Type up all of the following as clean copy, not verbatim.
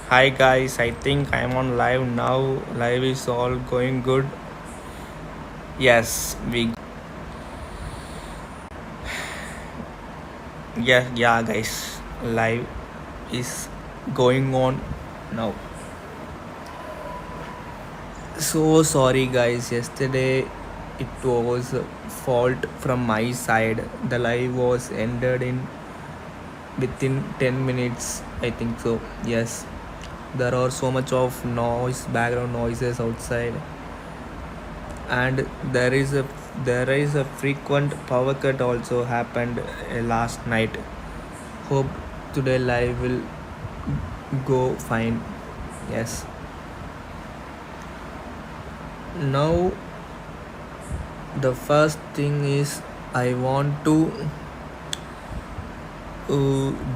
Hi guys, I think I'm on live now. Live is all going good. Yes, we yeah guys. Live is going on now. So sorry guys. Yesterday it was a fault from my side. The live was ended in within 10 minutes. I think so. Yes. There are so much of noise, background noises outside, and there is a frequent power cut also happened last night. Hope today live will go fine. Yes. Now the first thing is I want to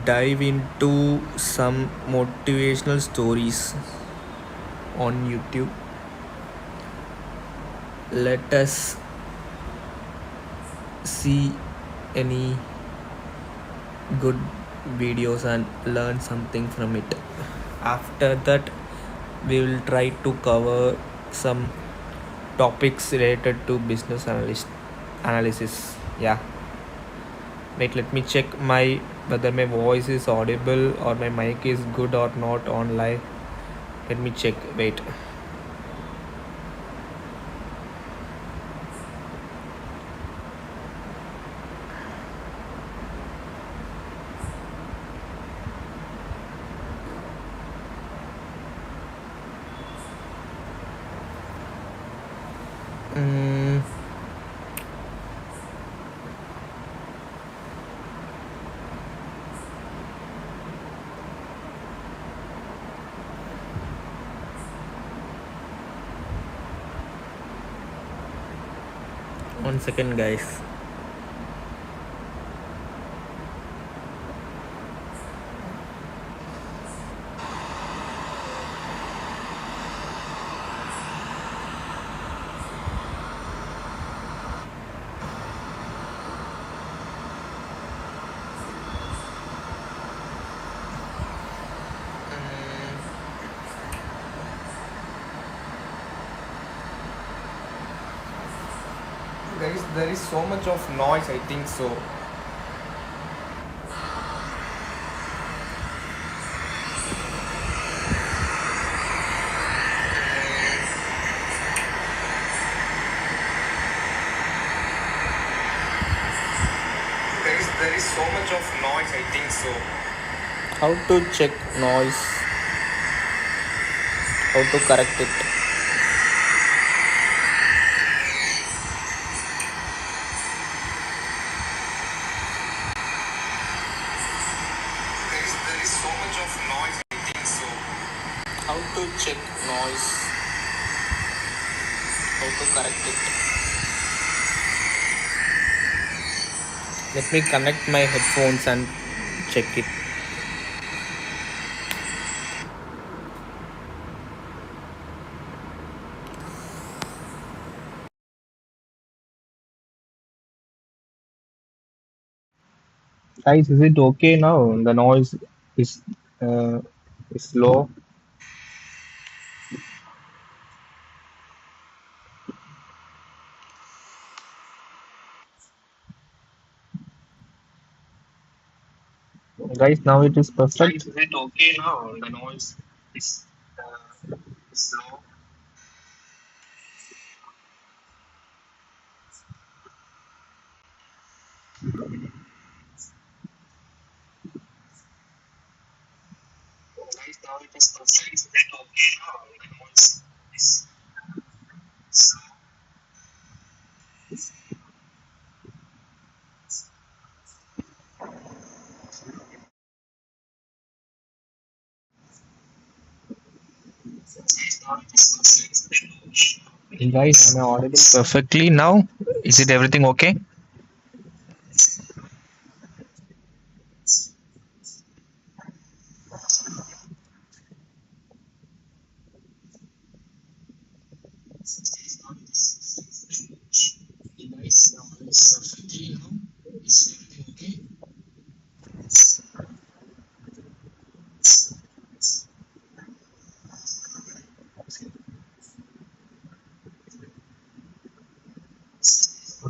dive into some motivational stories on YouTube. Let us see any good videos and learn something from it. After that, we will try to cover some topics related to business analysis. Yeah. Wait, let me check my whether my voice is audible or my mic is good or not on live. Let me check. Wait. Mm, 1 second, guys. Guys, there is so much of noise. I think so. Guys, there is so much of noise. I think so. How to check noise? How to correct it? Guys, there is so much of noise. I think so. How to check noise? How to correct it? Let me connect my headphones and check it. Guys, is it okay now? The noise is uh, is low. Guys, now it is perfect. Guys, is it okay now? The noise is low. Guys, now it is perfect. Is it okay now? The noise is Guys, am I audible perfectly now? Is it everything okay? Guys, now it is perfectly now. Is everything okay?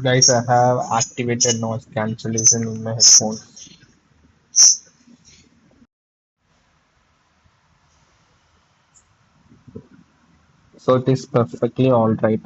Guys, I have activated noise cancellation in my headphones. So it is perfectly alright.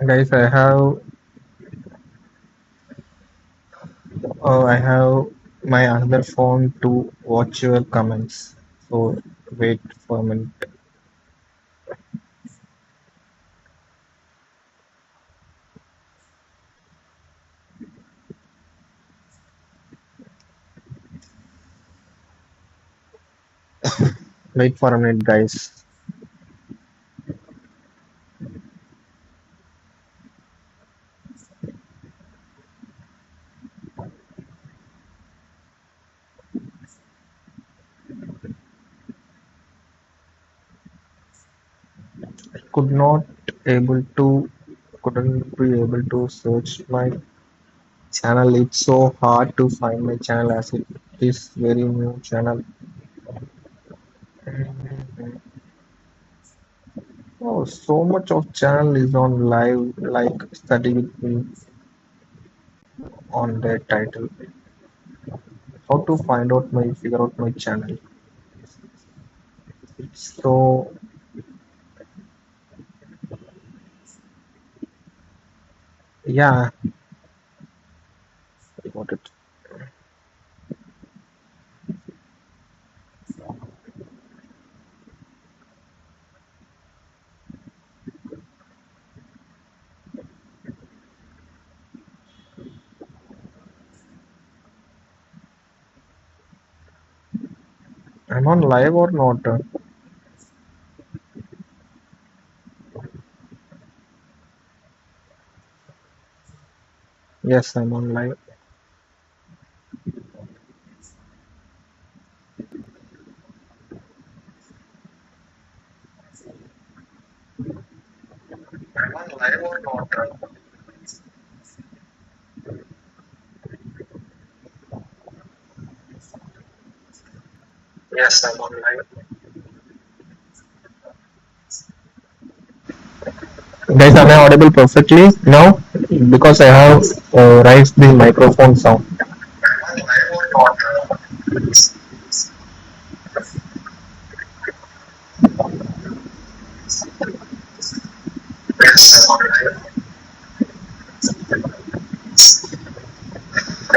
Guys, I have my another phone to watch your comments. So wait for a minute. Wait for a minute, guys. Could not able to couldn't be able to search my channel. It's so hard to find my channel as it is very new channel. Oh, so much of channel is on live, like study with me on their title. How to find out my figure out my channel? So yeah, I got it. I'm on live or not? Yes, I'm on live. I'm on live or not? Yes, I'm on live. Guys, am I audible perfectly now? Because I have raised the microphone sound. Am I live or not? Yes, I'm on live.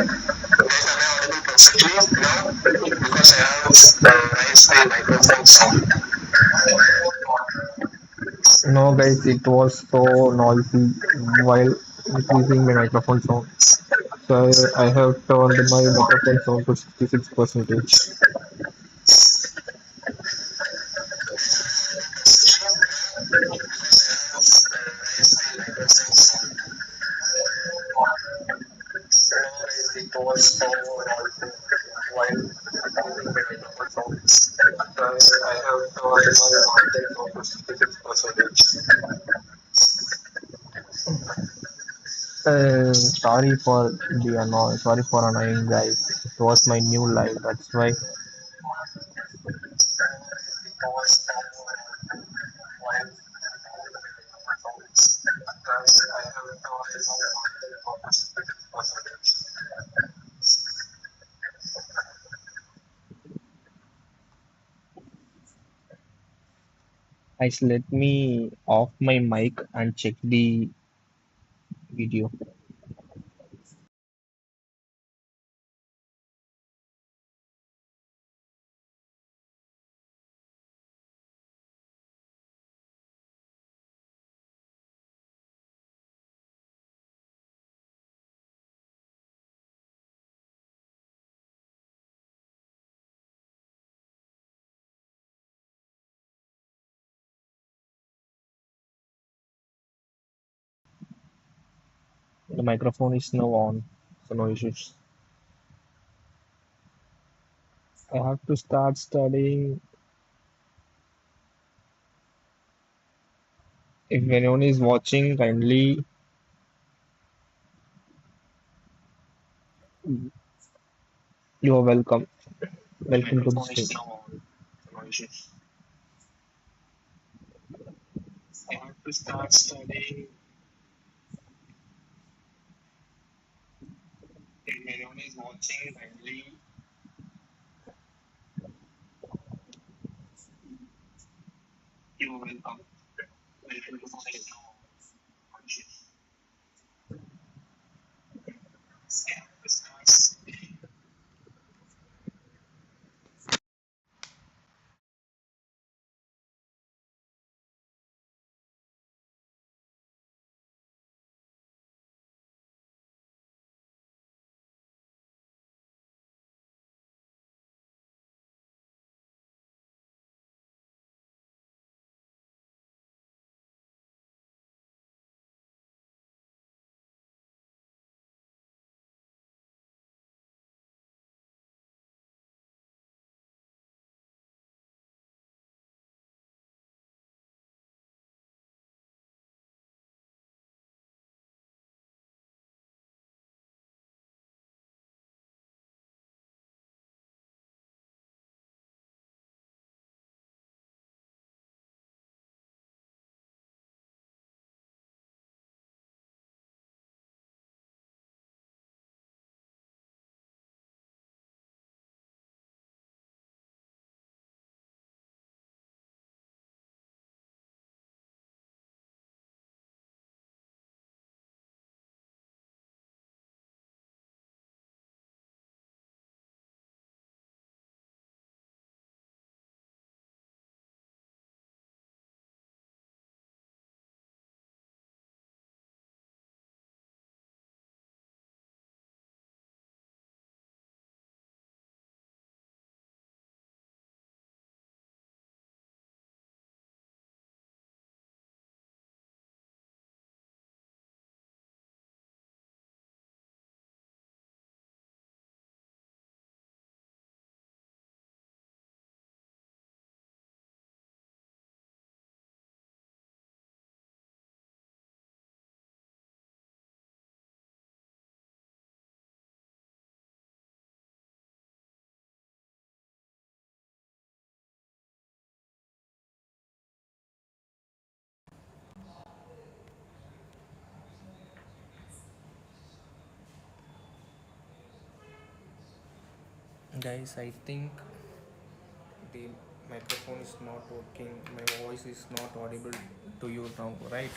Guys, am I audible perfectly now? Because I have raised the microphone sound. Am I live or not? No, guys, it was so noisy while increasing my microphone sound. So I have turned my microphone sound to 66 percentage. It was so noisy while increasing my microphone sound. So I have turned my microphone sound to 66 percentage. Sorry for sorry for annoying guys. It was my new life. That's why. Guys, let me off my mic and check the video. The microphone is now on, so no issues. I have to start studying. If anyone is watching, kindly you are welcome. Welcome to the stream. Guys, I think the microphone is not working. My voice is not audible to you now, right?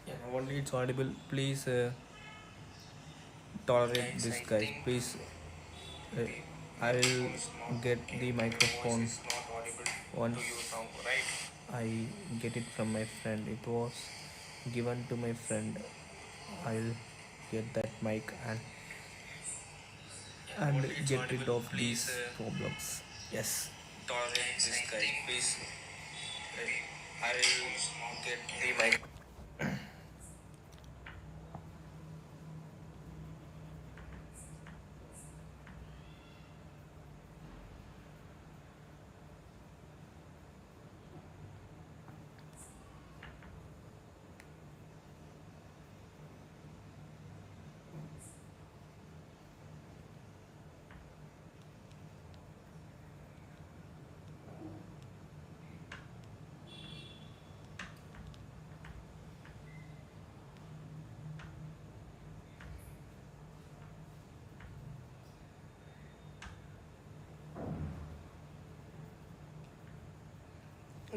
Yeah, only it's audible. Please tolerate this, guys. Please, uh, I will get the microphone once I get it from my friend. It was given to my friend. I'll get that mic and get rid of these problems. Yes. Tolerate this, guys. Please, I will get the mic.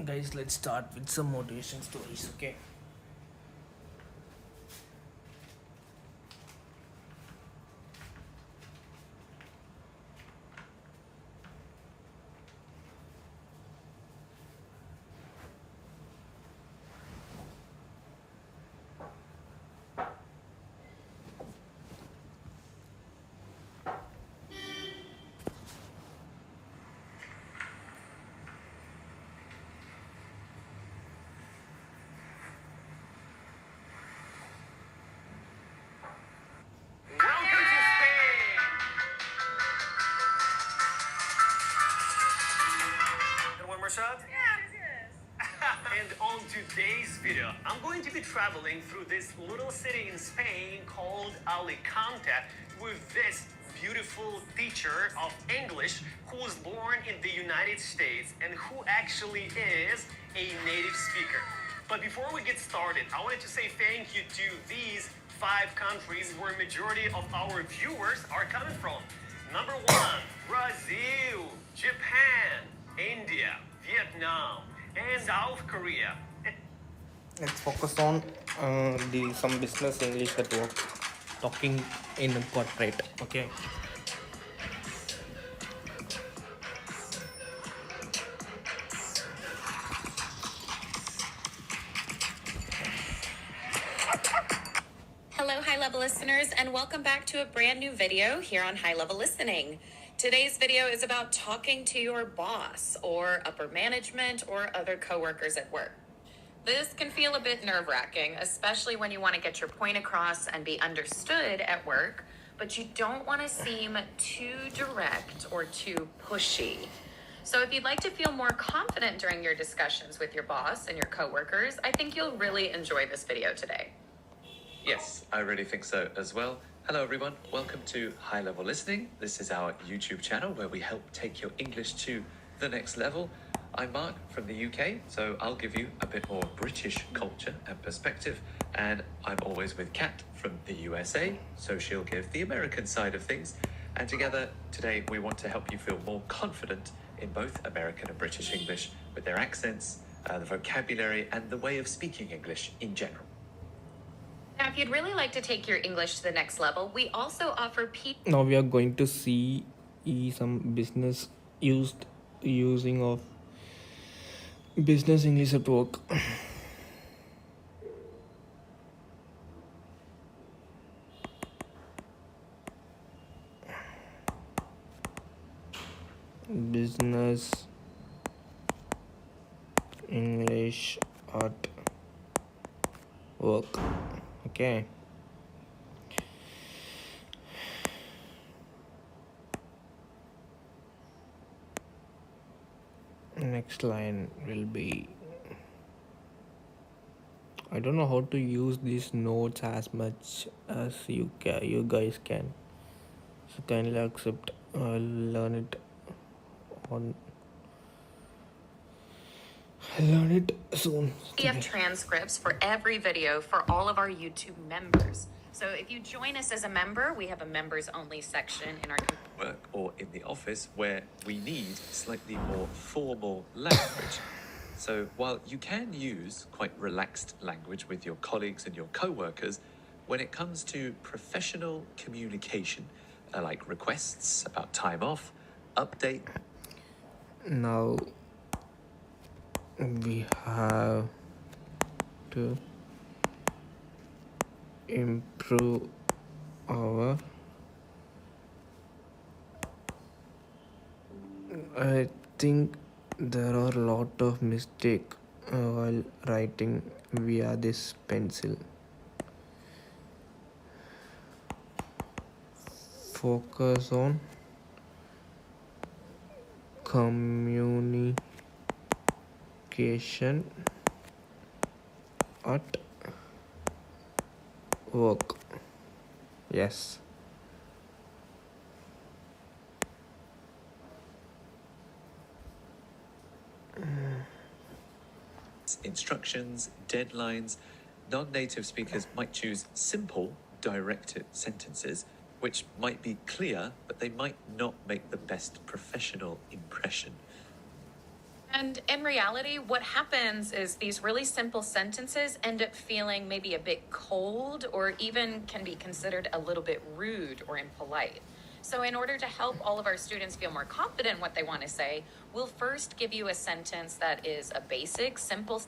Guys, let's start with some motivation stories, okay? Welcome to Spain! And one more shot? And on today's video, I'm going to be traveling through this little city in Spain called Alicante with this beautiful teacher of English who was born in the United States and who actually is a native speaker. But before we get started, I wanted to say thank you to these 5 countries where majority of our viewers are coming from. Number 1, Brazil, Japan, India, Vietnam, and South Korea. Let's focus on the some business English at work, talking in corporate, okay? Hello, high level listeners, and welcome back to a brand new video here on High Level Listening. Today's video is about talking to your boss or upper management or other coworkers at work. This can feel a bit nerve wracking, especially when you want to get your point across and be understood at work, but you don't want to seem too direct or too pushy. So if you'd like to feel more confident during your discussions with your boss and your coworkers, I think you'll really enjoy this video today. Yes, I really think so as well. Hello everyone, welcome to High Level Listening. This is our YouTube channel where we help take your English to the next level. I'm Mark from the UK, so I'll give you a bit more British culture and perspective. And I'm always with Kat from the USA, so she'll give the American side of things. And together today we want to help you feel more confident in both American and British English with their accents, the vocabulary and the way of speaking English in general. Now, if you'd really like to take your English to the next level, we also offer Now we are going to see some business using of business English at work. Business English at work, okay? Next line will be, I don't know how to use these notes as much as you guys can, so kindly accept. I'll learn it soon. PDF transcripts for every video for all of our YouTube members. So if you join us as a member, we have a members only section in our Work or in the office where we need slightly more formal language. So while you can use quite relaxed language with your colleagues and your co-workers, when it comes to professional communication, like requests about time off, update. Now we have to improve our, I think there are a lot of mistake while writing via this pencil. Focus on communication at work. Yes. Instructions, deadlines. Non-native speakers might choose simple, directed sentences, which might be clear, but they might not make the best professional impression. And in reality, what happens is these really simple sentences end up feeling maybe a bit cold or even can be considered a little bit rude or impolite. So, in order to help all of our students feel more confident in what they want to say, we'll first give you a sentence that is a basic, simple.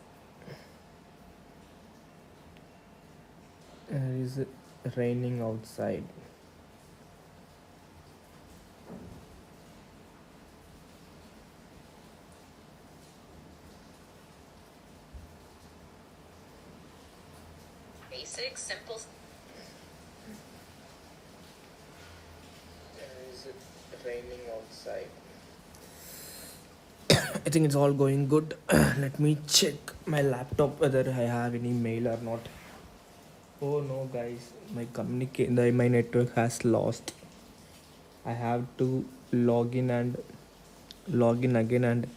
It is raining outside. Basic, simple. It is raining outside. I think it's all going good. Let me check my laptop whether I have any mail or not. Oh no, guys, my network has lost. I have to log in again and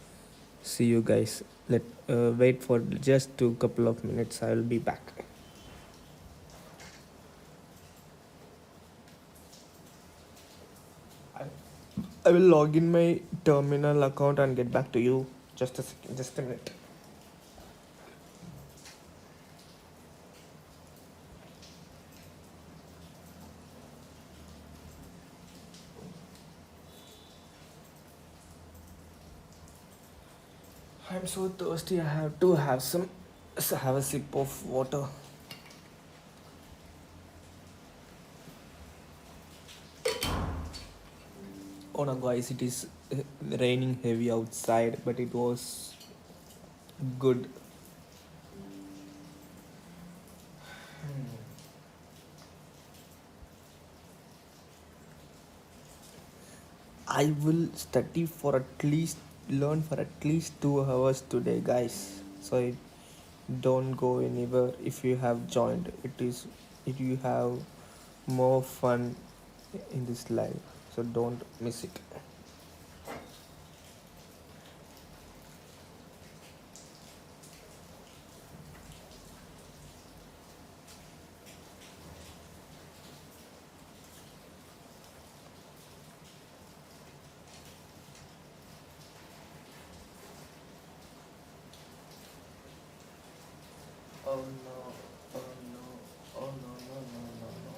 see you guys. Let wait for just a couple of minutes. I will be back. I, I will log in my terminal account and get back to you. Just a second, just a minute. I'm so thirsty. I have to have a sip of water. Oh no, guys, it is raining heavy outside, but it was good. I will study for at least learn for at least 2 hours today, guys. So don't go anywhere if you have joined. It you have more fun in this life. So don't miss it. Oh no! Oh no! Oh no! No! No! No! No!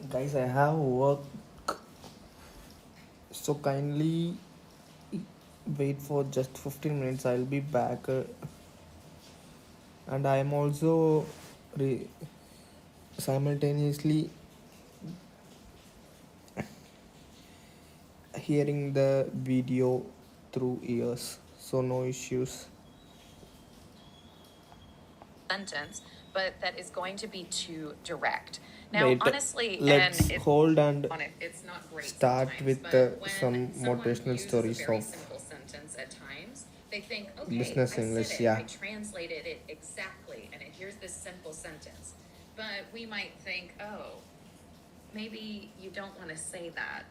Guys, I have work. So kindly wait for just 15 minutes. I'll be back. And I am also simultaneously hearing the video through ears, so no issues. Sentence, but that is going to be too direct. Now, Wait, honestly, let's and hold and it's not great start sometimes, with but when some someone motivational uses a stories very of simple sentence at times, they think, okay, Business I English. said it, Yeah, I translated it exactly, and here's this simple sentence. But we might think, oh, maybe you don't want to say that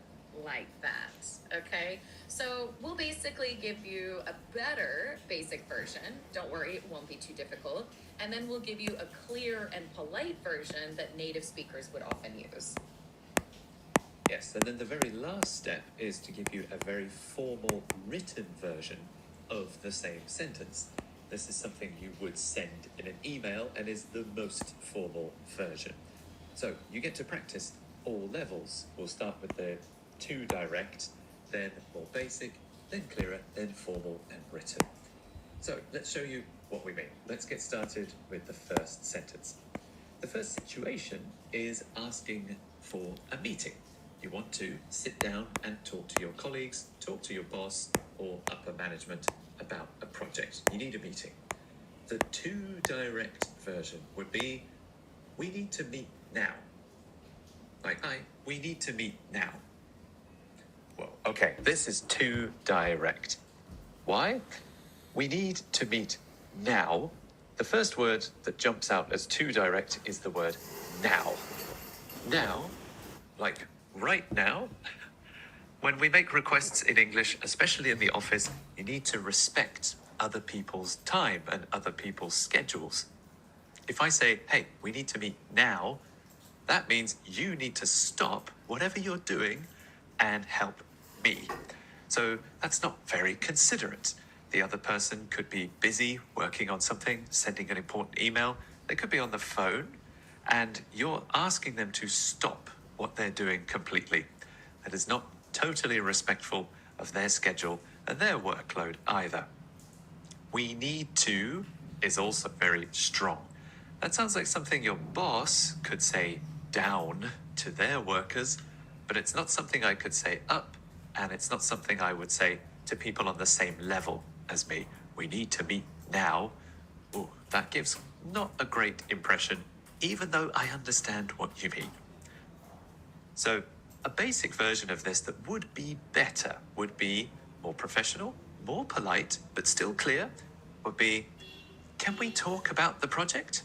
like that, okay? So we'll basically give you a better basic version. Don't worry, it won't be too difficult. And then we'll give you a clear and polite version that native speakers would often use. Yes, and then the very last step is to give you a very formal written version of the same sentence. This is something you would send in an email and is the most formal version. So you get to practice all levels. We'll start with the too direct, then more basic, then clearer, then formal and written. So let's show you what we mean. Let's get started with the first sentence. The first situation is asking for a meeting. You want to sit down and talk to your colleagues, talk to your boss or upper management about a project. You need a meeting. The too direct version would be, we need to meet now. Like, hi, we need to meet now. Well, okay, this is too direct. Why? We need to meet now. The first word that jumps out as too direct is the word now. Now, like right now. When we make requests in English, especially in the office, you need to respect other people's time and other people's schedules. If I say, hey, we need to meet now, that means you need to stop whatever you're doing and help me. So that's not very considerate. The other person could be busy working on something, sending an important email. They could be on the phone, and you're asking them to stop what they're doing completely. That is not totally respectful of their schedule and their workload either. We need to is also very strong. That sounds like something your boss could say down to their workers, but it's not something I could say up, and it's not something I would say to people on the same level as me. We need to meet now. Ooh, that gives not a great impression, even though I understand what you mean. So a basic version of this that would be better, would be more professional, more polite, but still clear, would be, can we talk about the project?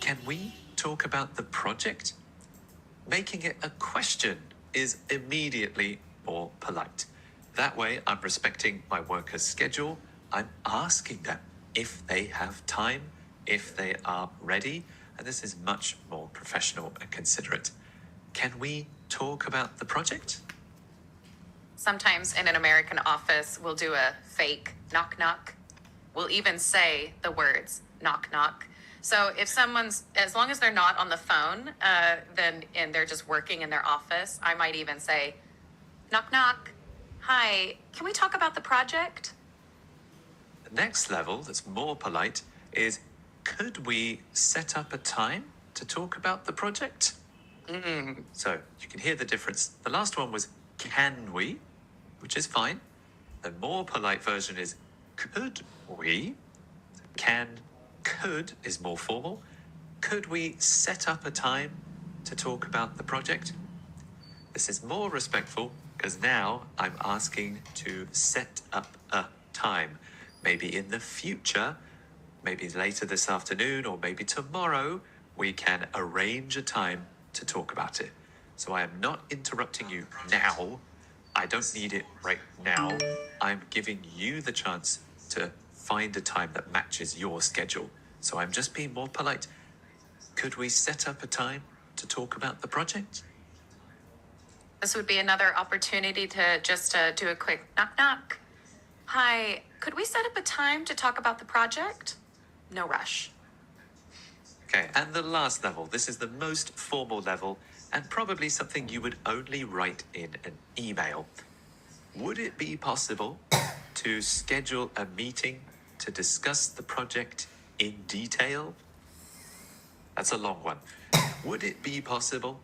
Can we talk about the project? Making it a question is immediately more polite. That way, I'm respecting my worker's schedule. I'm asking them if they have time, if they are ready, and this is much more professional and considerate. Can we talk about the project? Sometimes in an American office, we'll do a fake knock knock. We'll even say the words knock knock. So if someone's, as long as they're not on the phone, and they're just working in their office, I might even say, knock knock. Hi, can we talk about the project? The next level that's more polite is, could we set up a time to talk about the project? So you can hear the difference. The last one was, can we, which is fine. The more polite version is, could we? Could is more formal. Could we set up a time to talk about the project? This is more respectful because now I'm asking to set up a time. Maybe in the future, maybe later this afternoon, or maybe tomorrow, we can arrange a time to talk about it. So I am not interrupting you now. I don't need it right now. I'm giving you the chance to find a time that matches your schedule. So I'm just being more polite. Could we set up a time to talk about the project? This would be another opportunity to just do a quick knock knock. Hi, could we set up a time to talk about the project? No rush. Okay, and the last level. This is the most formal level and probably something you would only write in an email. Would it be possible to schedule a meeting to discuss the project in detail? That's a long one. Would it be possible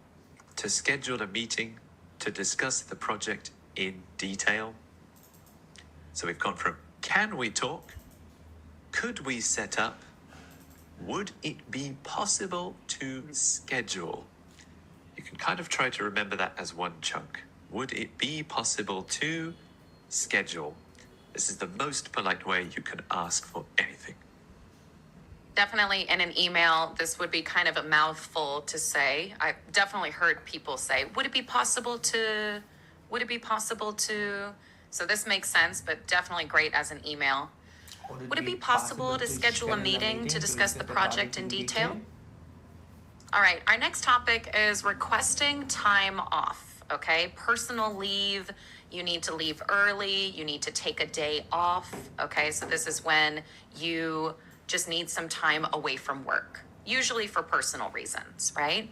to schedule a meeting to discuss the project in detail? So we've gone from, can we talk? Could we set up? Would it be possible to schedule? You can kind of try to remember that as one chunk. Would it be possible to schedule? This is the most polite way you can ask for anything. Definitely in an email, this would be kind of a mouthful to say. I've definitely heard people say, would it be possible to? So this makes sense, but definitely great as an email. Would it be possible to schedule a meeting to discuss the project in detail? All right, our next topic is requesting time off, okay? Personal leave, you need to leave early, you need to take a day off, okay? So this is when you just need some time away from work, usually for personal reasons, right?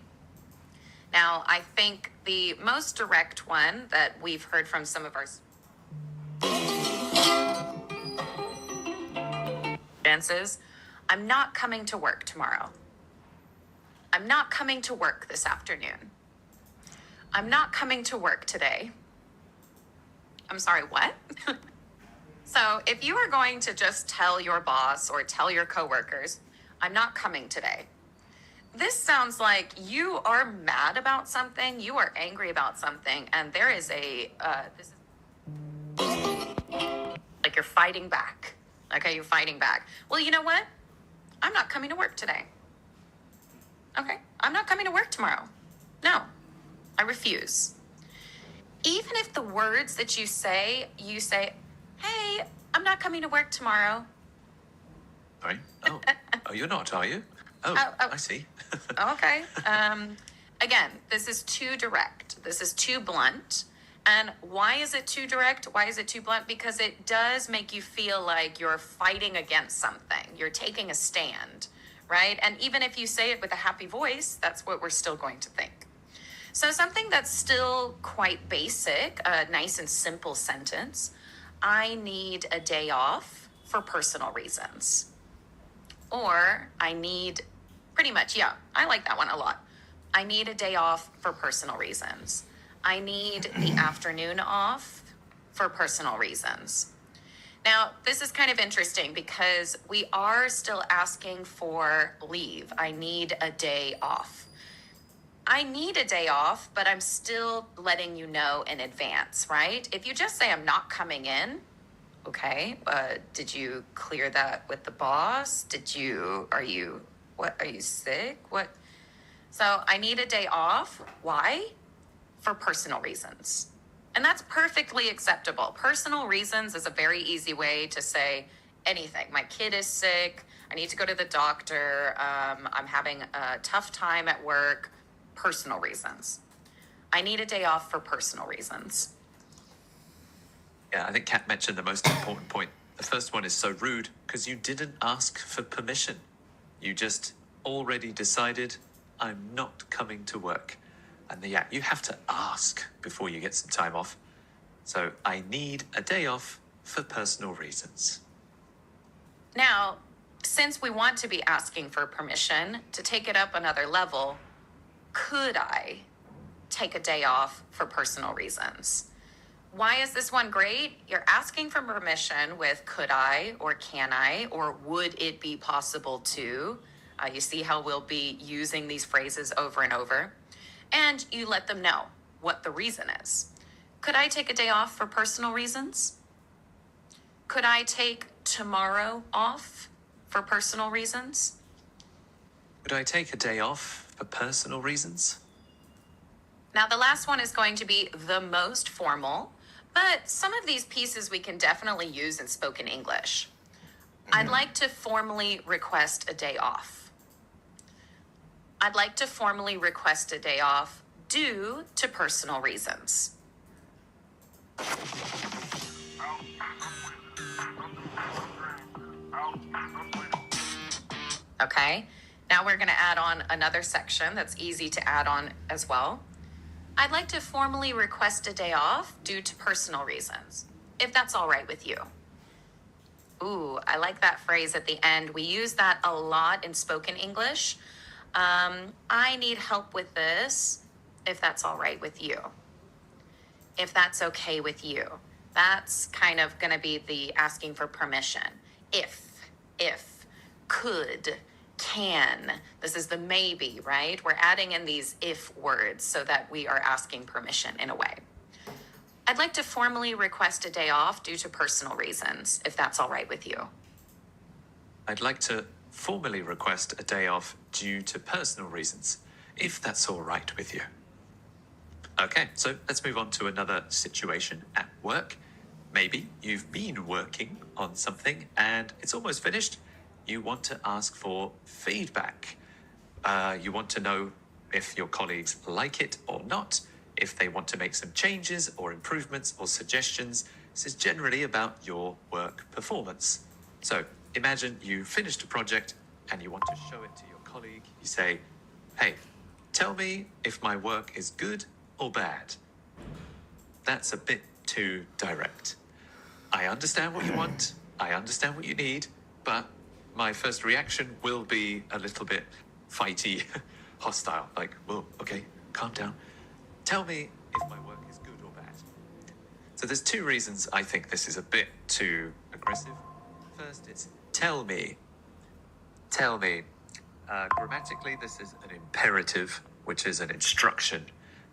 Now, I think the most direct one that we've heard from some of our sentences. I'm not coming to work tomorrow. I'm not coming to work this afternoon. I'm not coming to work today. I'm sorry, what? So if you are going to just tell your boss or tell your coworkers, I'm not coming today, this sounds like you are mad about something, you are angry about something, and there is this is like you're fighting back. Okay, you're fighting back. Well, you know what? I'm not coming to work today. Okay, I'm not coming to work tomorrow. No, I refuse. Even if the words that you say, hey, I'm not coming to work tomorrow. Sorry? Oh, you're not, are you? Oh, I see. Okay. Again, this is too direct. This is too blunt. And why is it too direct? Why is it too blunt? Because it does make you feel like you're fighting against something. You're taking a stand, right? And even if you say it with a happy voice, that's what we're still going to think. So something that's still quite basic, a nice and simple sentence, I need a day off for personal reasons. Or I need, pretty much, yeah, I like that one a lot. I need a day off for personal reasons. I need the afternoon off for personal reasons. Now, this is kind of interesting because we are still asking for leave. I need a day off. I need a day off, but I'm still letting you know in advance, right? If you just say I'm not coming in, okay, did you clear that with the boss? Are you sick? What? So I need a day off. Why? For personal reasons. And that's perfectly acceptable. Personal reasons is a very easy way to say anything. My kid is sick. I need to go to the doctor. I'm having a tough time at work. Personal reasons. I need a day off for personal reasons. Yeah, I think Kat mentioned the most important point. The first one is so rude because you didn't ask for permission. You just already decided, I'm not coming to work. And yeah, you have to ask before you get some time off. So I need a day off for personal reasons. Now, since we want to be asking for permission to take it up another level, could I take a day off for personal reasons? Why is this one great? You're asking for permission with could I or can I or would it be possible to? You see how we'll be using these phrases over and over. And you let them know what the reason is. Could I take a day off for personal reasons? Could I take tomorrow off for personal reasons? Could I take a day off for personal reasons? Now, the last one is going to be the most formal, but some of these pieces we can definitely use in spoken English. I'd like to formally request a day off. I'd like to formally request a day off due to personal reasons. Okay, now we're going to add on another section that's easy to add on as well. I'd like to formally request a day off due to personal reasons, if that's all right with you. Ooh, I like that phrase at the end. We use that a lot in spoken English. I need help with this, if that's all right with you. If that's okay with you. That's kind of going to be the asking for permission. If, could, can. This is the maybe, right? We're adding in these if words so that we are asking permission in a way. I'd like to formally request a day off due to personal reasons, if that's all right with you. I'd like to formally request a day off due to personal reasons, if that's all right with you. Okay, so let's move on to another situation at work. Maybe you've been working on something and it's almost finished. You want to ask for feedback. You want to know if your colleagues like it or not, if they want to make some changes or improvements or suggestions. This is generally about your work performance. So imagine you finished a project and you want to show it to your colleague. You say, hey, tell me if my work is good or bad. That's a bit too direct. I understand what you want. I understand what you need, but my first reaction will be a little bit fighty, hostile. Like, whoa, okay, calm down. Tell me if my work is good or bad. So there's two reasons I think this is a bit too aggressive. First, it's tell me. Tell me. Grammatically, this is an imperative, which is an instruction.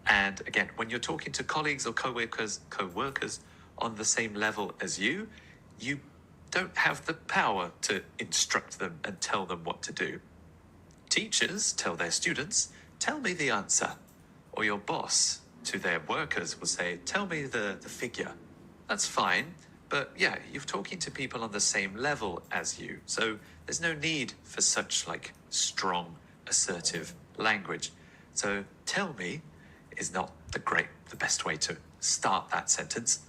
And again, when you're talking to colleagues or co-workers on the same level as you don't have the power to instruct them and tell them what to do. Teachers tell their students, tell me the answer. Or your boss to their workers will say, tell me the figure. That's fine, but yeah, you're talking to people on the same level as you. So there's no need for such like strong, assertive language. So tell me is not the best way to start that sentence.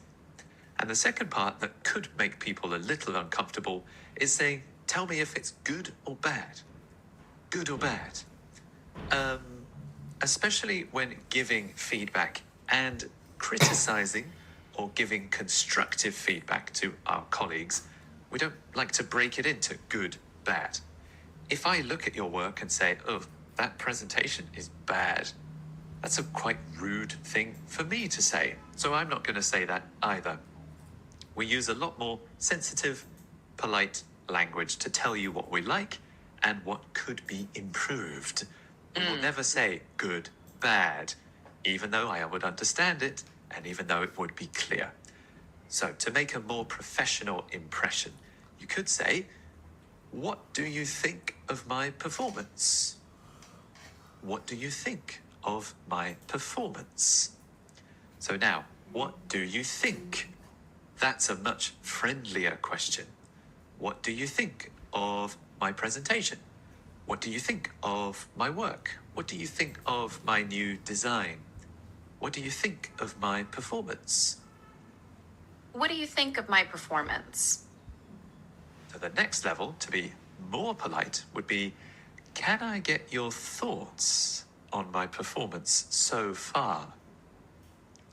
And the second part that could make people a little uncomfortable is saying, tell me if it's good or bad. Good or bad. Especially when giving feedback and criticizing or giving constructive feedback to our colleagues, we don't like to break it into good, bad. If I look at your work and say, oh, that presentation is bad, that's a quite rude thing for me to say. So I'm not going to say that either. We use a lot more sensitive, polite language to tell you what we like and what could be improved. We will never say good, bad, even though I would understand it and even though it would be clear. So to make a more professional impression, you could say, what do you think of my performance? What do you think of my performance? So now, what do you think? That's a much friendlier question. What do you think of my presentation? What do you think of my work? What do you think of my new design? What do you think of my performance? What do you think of my performance? So the next level, to be more polite, would be, can I get your thoughts on my performance so far?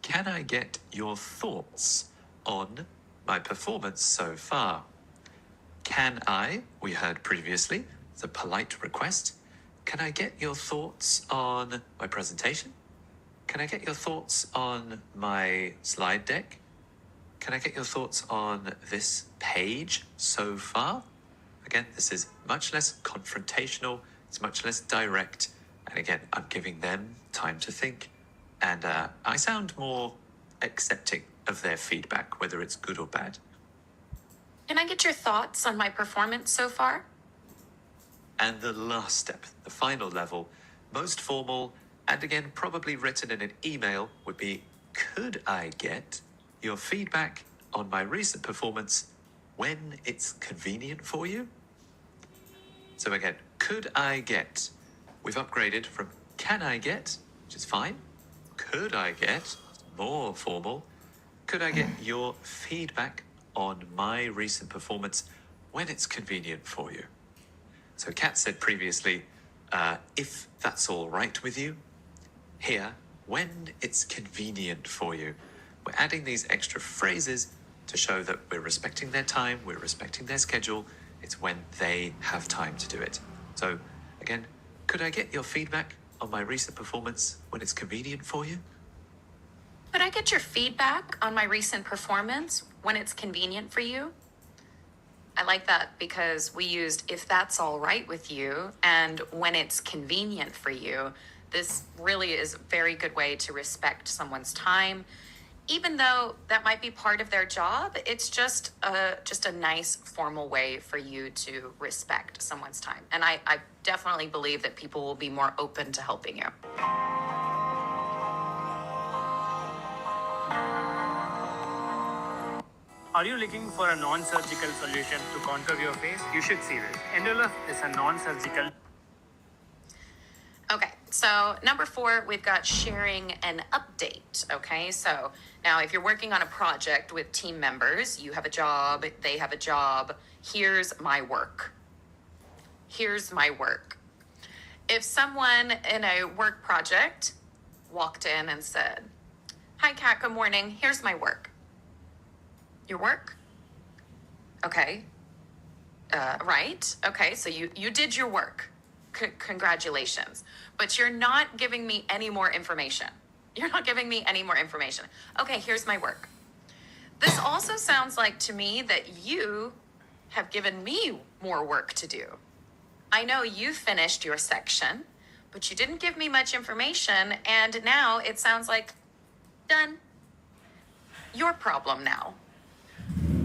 Can I get your thoughts on my performance so far? Can I, we heard previously, it's a polite request. Can I get your thoughts on my presentation? Can I get your thoughts on my slide deck? Can I get your thoughts on this page so far? Again, this is much less confrontational, it's much less direct, and again, I'm giving them time to think, and I sound more accepting of their feedback, whether it's good or bad. Can I get your thoughts on my performance so far? And the last step, the final level, most formal, and again, probably written in an email, would be, could I get your feedback on my recent performance when it's convenient for you? So again, could I get? We've upgraded from can I get, which is fine. Could I get, more formal. Could I get your feedback on my recent performance when it's convenient for you? So Kat said previously, if that's all right with you. Here, when it's convenient for you. We're adding these extra phrases to show that we're respecting their time, we're respecting their schedule. It's when they have time to do it. So again, could I get your feedback on my recent performance when it's convenient for you? Could I get your feedback on my recent performance when it's convenient for you? I like that because we used if that's all right with you and when it's convenient for you. This really is a very good way to respect someone's time. Even though that might be part of their job, it's just a nice formal way for you to respect someone's time. And I definitely believe that people will be more open to helping you. Are you looking for a non-surgical solution to contour your face? You should see this. Endolux is a non-surgical. Okay, so number 4, we've got sharing an update. Okay, so now if you're working on a project with team members, you have a job, they have a job. Here's my work. Here's my work. If someone in a work project walked in and said, hi, Kat, good morning. Here's my work. Your work? Okay. Right? Okay, so you did your work. Congratulations. But you're not giving me any more information. You're not giving me any more information. Okay, here's my work. This also sounds like to me that you have given me more work to do. I know you finished your section, but you didn't give me much information, and now it sounds like done. Your problem now.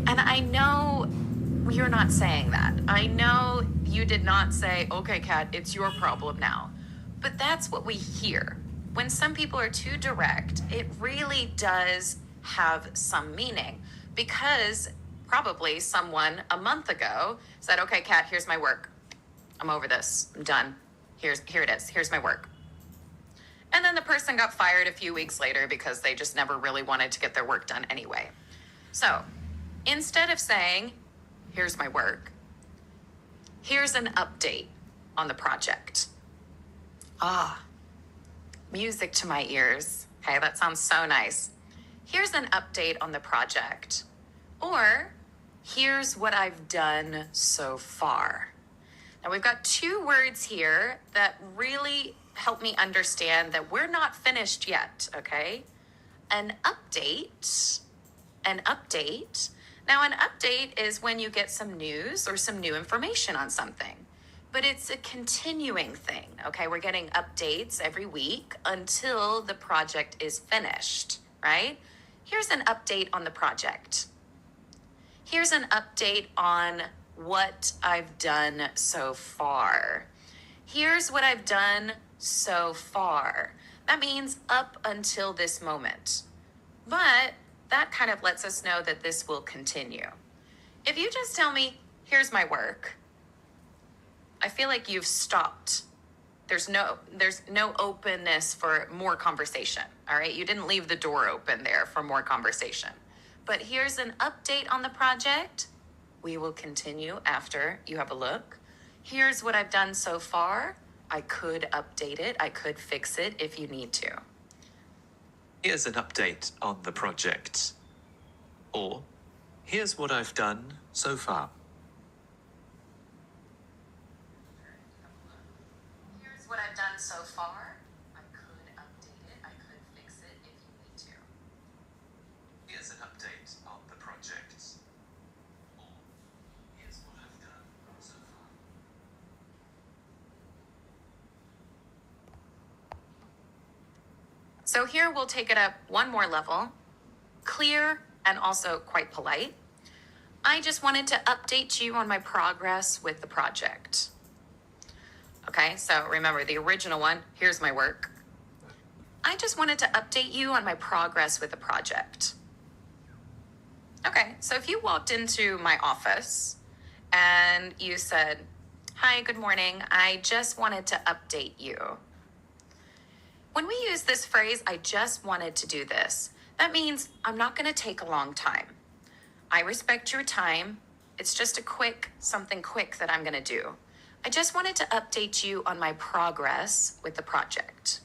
And I know you're not saying that. I know you did not say, okay, Kat, it's your problem now. But that's what we hear. When some people are too direct, it really does have some meaning, because probably someone a month ago said, okay, Kat, here's my work. I'm over this. I'm done. Here it is. Here's my work. And then the person got fired a few weeks later because they just never really wanted to get their work done anyway. So instead of saying, here's my work, here's an update on the project. Ah, music to my ears. Okay, that sounds so nice. Here's an update on the project. Or, here's what I've done so far. Now, we've got two words here that really help me understand that we're not finished yet, okay? An update. Now, an update is when you get some news or some new information on something, but it's a continuing thing, okay? We're getting updates every week until the project is finished, right? Here's an update on the project. Here's an update on what I've done so far. Here's what I've done so far. That means up until this moment. But that kind of lets us know that this will continue. If you just tell me, here's my work, I feel like you've stopped. There's no openness for more conversation, all right? You didn't leave the door open there for more conversation. But here's an update on the project. We will continue after you have a look. Here's what I've done so far. I could update it. I could fix it if you need to. Here's an update on the project. Or, here's what I've done so far. Here's what I've done so far. I could update it. I could fix it if you need to. Here's an update on the project. Or, here's what I've done so far. So here we'll take it up one more level. Clear and also quite polite. I just wanted to update you on my progress with the project. Okay, so remember the original one, here's my work. I just wanted to update you on my progress with the project. Okay, so if you walked into my office and you said, hi, good morning, I just wanted to update you. When we use this phrase, I just wanted to do this, that means I'm not going to take a long time. I respect your time. It's just something quick that I'm going to do. I just wanted to update you on my progress with the project.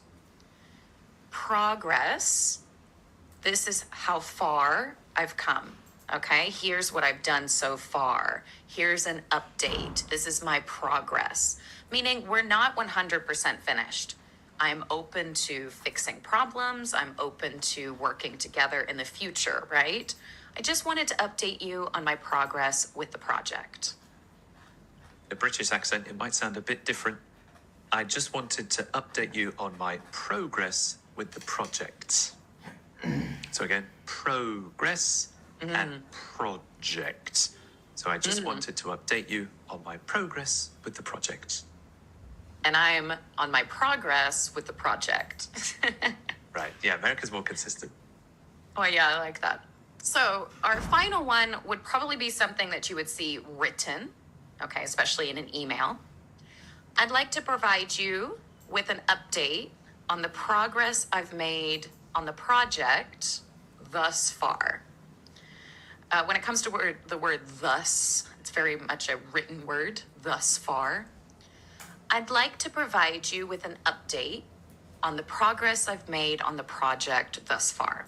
Progress. This is how far I've come. Okay, here's what I've done so far. Here's an update. This is my progress. Meaning we're not 100% finished. I'm open to fixing problems. I'm open to working together in the future, right? I just wanted to update you on my progress with the project. The British accent, it might sound a bit different. I just wanted to update you on my progress with the project. So again, progress and project. So I just wanted to update you on my progress with the project. And I'm on my progress with the project. Right, yeah, America's more consistent. Oh yeah, I like that. So our final one would probably be something that you would see written, okay, especially in an email. I'd like to provide you with an update on the progress I've made on the project thus far. When it comes to the word thus, it's very much a written word, thus far. I'd like to provide you with an update on the progress I've made on the project thus far.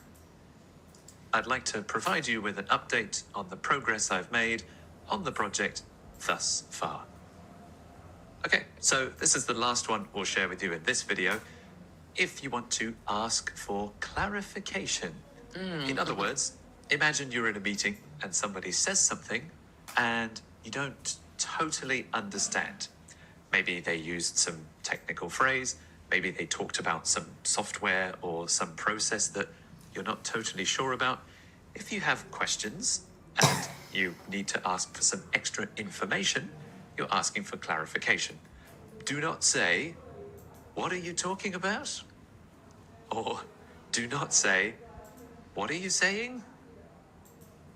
I'd like to provide you with an update on the progress I've made on the project thus far. Okay, so this is the last one we'll share with you in this video. If you want to ask for clarification. In other words, imagine you're in a meeting and somebody says something and you don't totally understand. Maybe they used some technical phrase, maybe they talked about some software or some process that you're not totally sure about. If you have questions and you need to ask for some extra information, you're asking for clarification. Do not say, "What are you talking about?" Or do not say, "What are you saying?"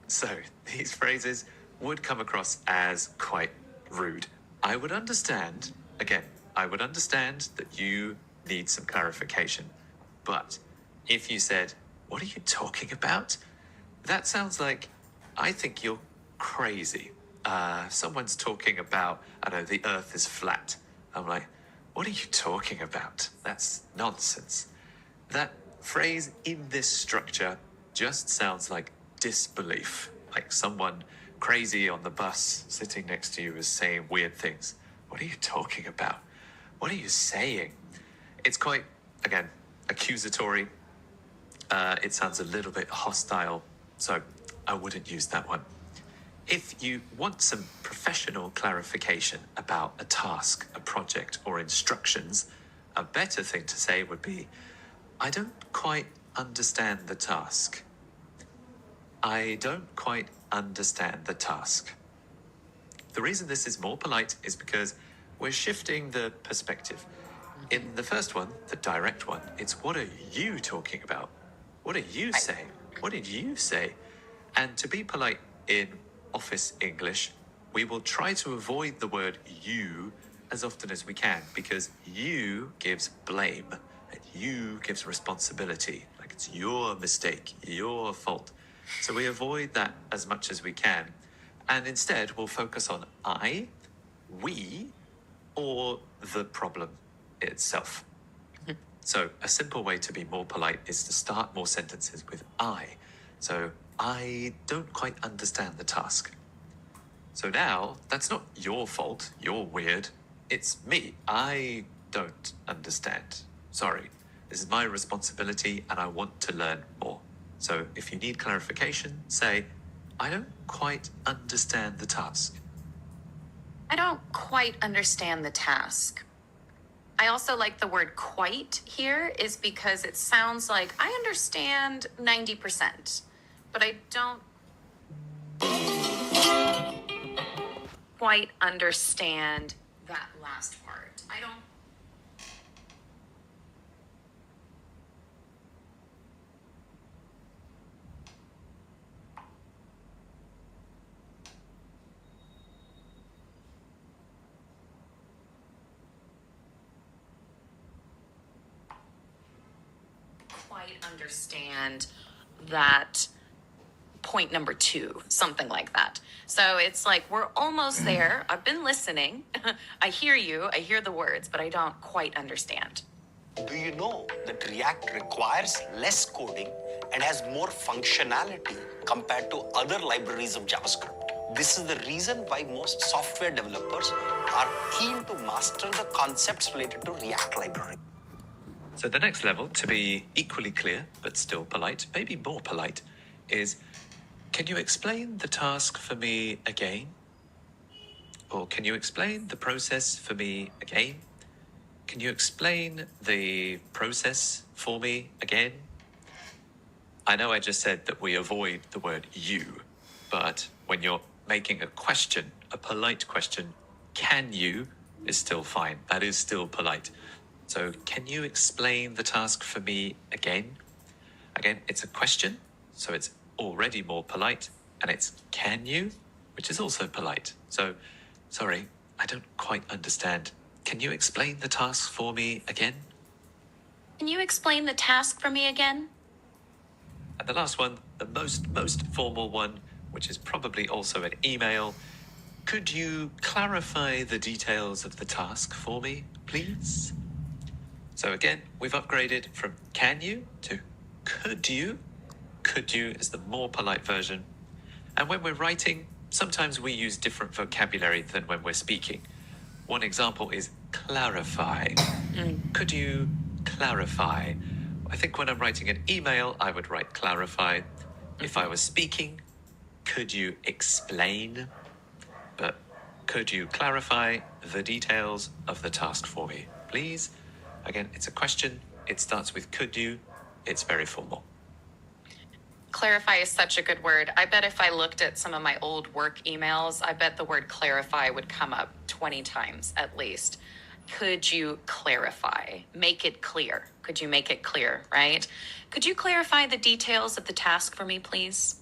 So these phrases would come across as quite rude. I would understand that you need some clarification. But if you said, "What are you talking about?" That sounds like, I think you're crazy. Someone's talking about, I don't know, the earth is flat. I'm like, what are you talking about? That's nonsense. That phrase in this structure just sounds like disbelief. Like someone crazy on the bus sitting next to you is saying weird things. What are you talking about? What are you saying? It's quite, again, accusatory. It sounds a little bit hostile, so I wouldn't use that one. If you want some professional clarification about a task, a project, or instructions, a better thing to say would be, "I don't quite understand the task." I don't quite understand the task. The reason this is more polite is because we're shifting the perspective. In the first one, the direct one, it's "What are you talking about? What are you saying? What did you say?" And to be polite in office English, we will try to avoid the word "you" as often as we can, because "you" gives blame and "you" gives responsibility. Like it's your mistake, your fault. So we avoid that as much as we can. And instead, we'll focus on I, we, or the problem itself. So a simple way to be more polite is to start more sentences with I. So, "I don't quite understand the task." So now, that's not your fault, you're weird. It's me. I don't understand. Sorry. This is my responsibility and I want to learn more. So if you need clarification, say, "I don't quite understand the task." I don't quite understand the task. I also like the word "quite" here is because it sounds like I understand 90%, but I don't quite understand that last part. I don't quite understand that point number 2, something like that. So it's like, we're almost there. I've been listening. I hear you. I hear the words, but I don't quite understand. Do you know that React requires less coding and has more functionality compared to other libraries of JavaScript? This is the reason why most software developers are keen to master the concepts related to React library. So the next level, to be equally clear, but still polite, maybe more polite, is, "Can you explain the task for me again?" Or, "Can you explain the process for me again?" "Can you explain the process for me again?" I know I just said that we avoid the word "you," but when you're making a question, a polite question, "Can you?" is still fine. That is still polite. So, "Can you explain the task for me again?" Again, it's a question, so it's already more polite, and it's "can you?" which is also polite. So, "Sorry, I don't quite understand. Can you explain the task for me again?" Can you explain the task for me again? And the last one, the most formal one, which is probably also an email. "Could you clarify the details of the task for me, please?" So again, we've upgraded from "can you" to "could you." "Could you" is the more polite version. And when we're writing, sometimes we use different vocabulary than when we're speaking. One example is clarify. Could you clarify? I think when I'm writing an email, I would write clarify. If I was speaking, could you explain? But could you clarify the details of the task for me, please? Again, it's a question. It starts with could you. It's very formal. Clarify is such a good word. I bet if I looked at some of my old work emails, I bet the word clarify would come up 20 times at least. Could you clarify? Make it clear. Could you make it clear, right? Could you clarify the details of the task for me, please?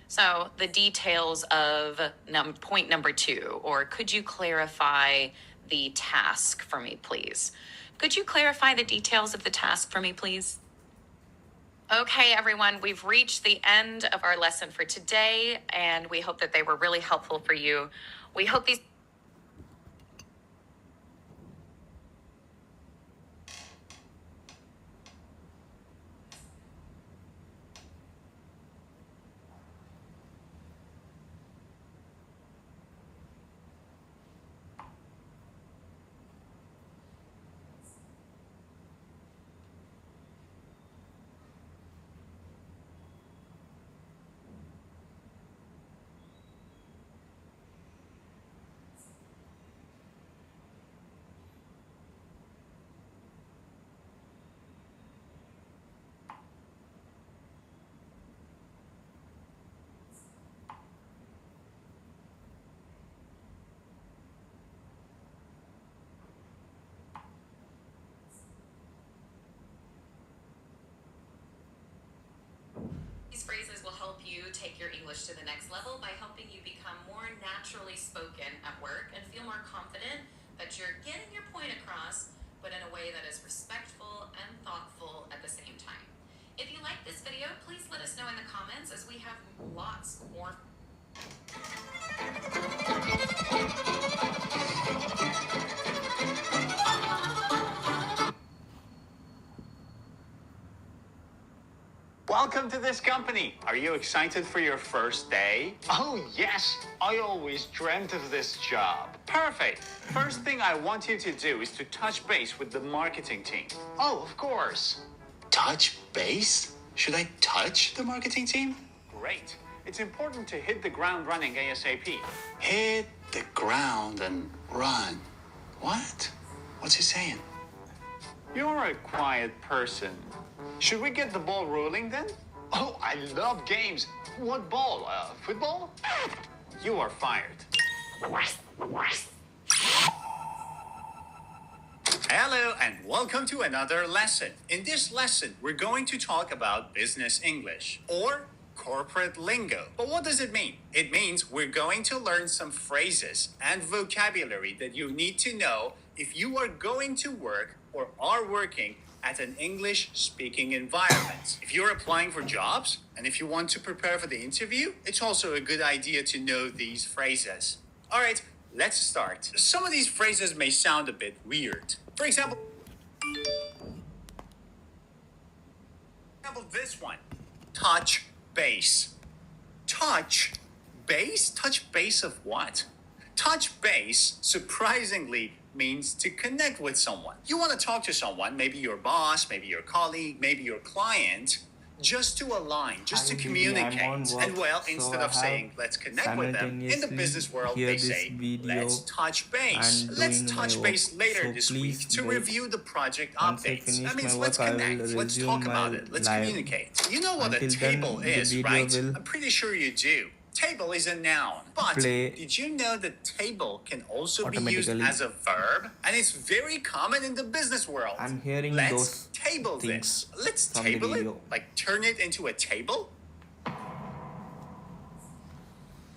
So the details of point number 2, or could you clarify the task for me, please? Could you clarify the details of the task for me, please? Okay, everyone, we've reached the end of our lesson for today, and we hope that they were really helpful for you. We hope these phrases will help you take your English to the next level by helping you become more naturally spoken at work and feel more confident that you're getting your point across, but in a way that is respectful and thoughtful at the same time. If you like this video, please let us know in the comments as we have lots more. Welcome to this company. Are you excited for your first day? Oh, yes. I always dreamt of this job. Perfect. First thing I want you to do is to touch base with the marketing team. Oh, of course. Touch base? Should I touch the marketing team? Great. It's important to hit the ground running ASAP. Hit the ground and run. What? What's he saying? You're a quiet person. Should we get the ball rolling then? Oh, I love games. What ball? Football? You are fired. Hello and welcome to another lesson. In this lesson, we're going to talk about business English or corporate lingo. But what does it mean? It means we're going to learn some phrases and vocabulary that you need to know if you are going to work or are working at an English-speaking environment. If you're applying for jobs and if you want to prepare for the interview, it's also a good idea to know these phrases. All right, let's start. Some of these phrases may sound a bit weird. For example, this one, touch base. Touch base? Touch base of what? Touch base, surprisingly, means to connect with someone. You want to talk to someone, maybe your boss, maybe your colleague, maybe your client, just to align, just to communicate. And well, instead of saying, let's connect with them, in the business world, they say, let's touch base. Let's touch base later this week to review the project updates. That means let's connect, let's talk about it, let's communicate. You know what a table is, right? I'm pretty sure you do. Table is a noun, but did you know that table can also be used as a verb? And it's very common in the business world. I'm hearing Let's those table this. Let's from the table it, video. like turn it into a table.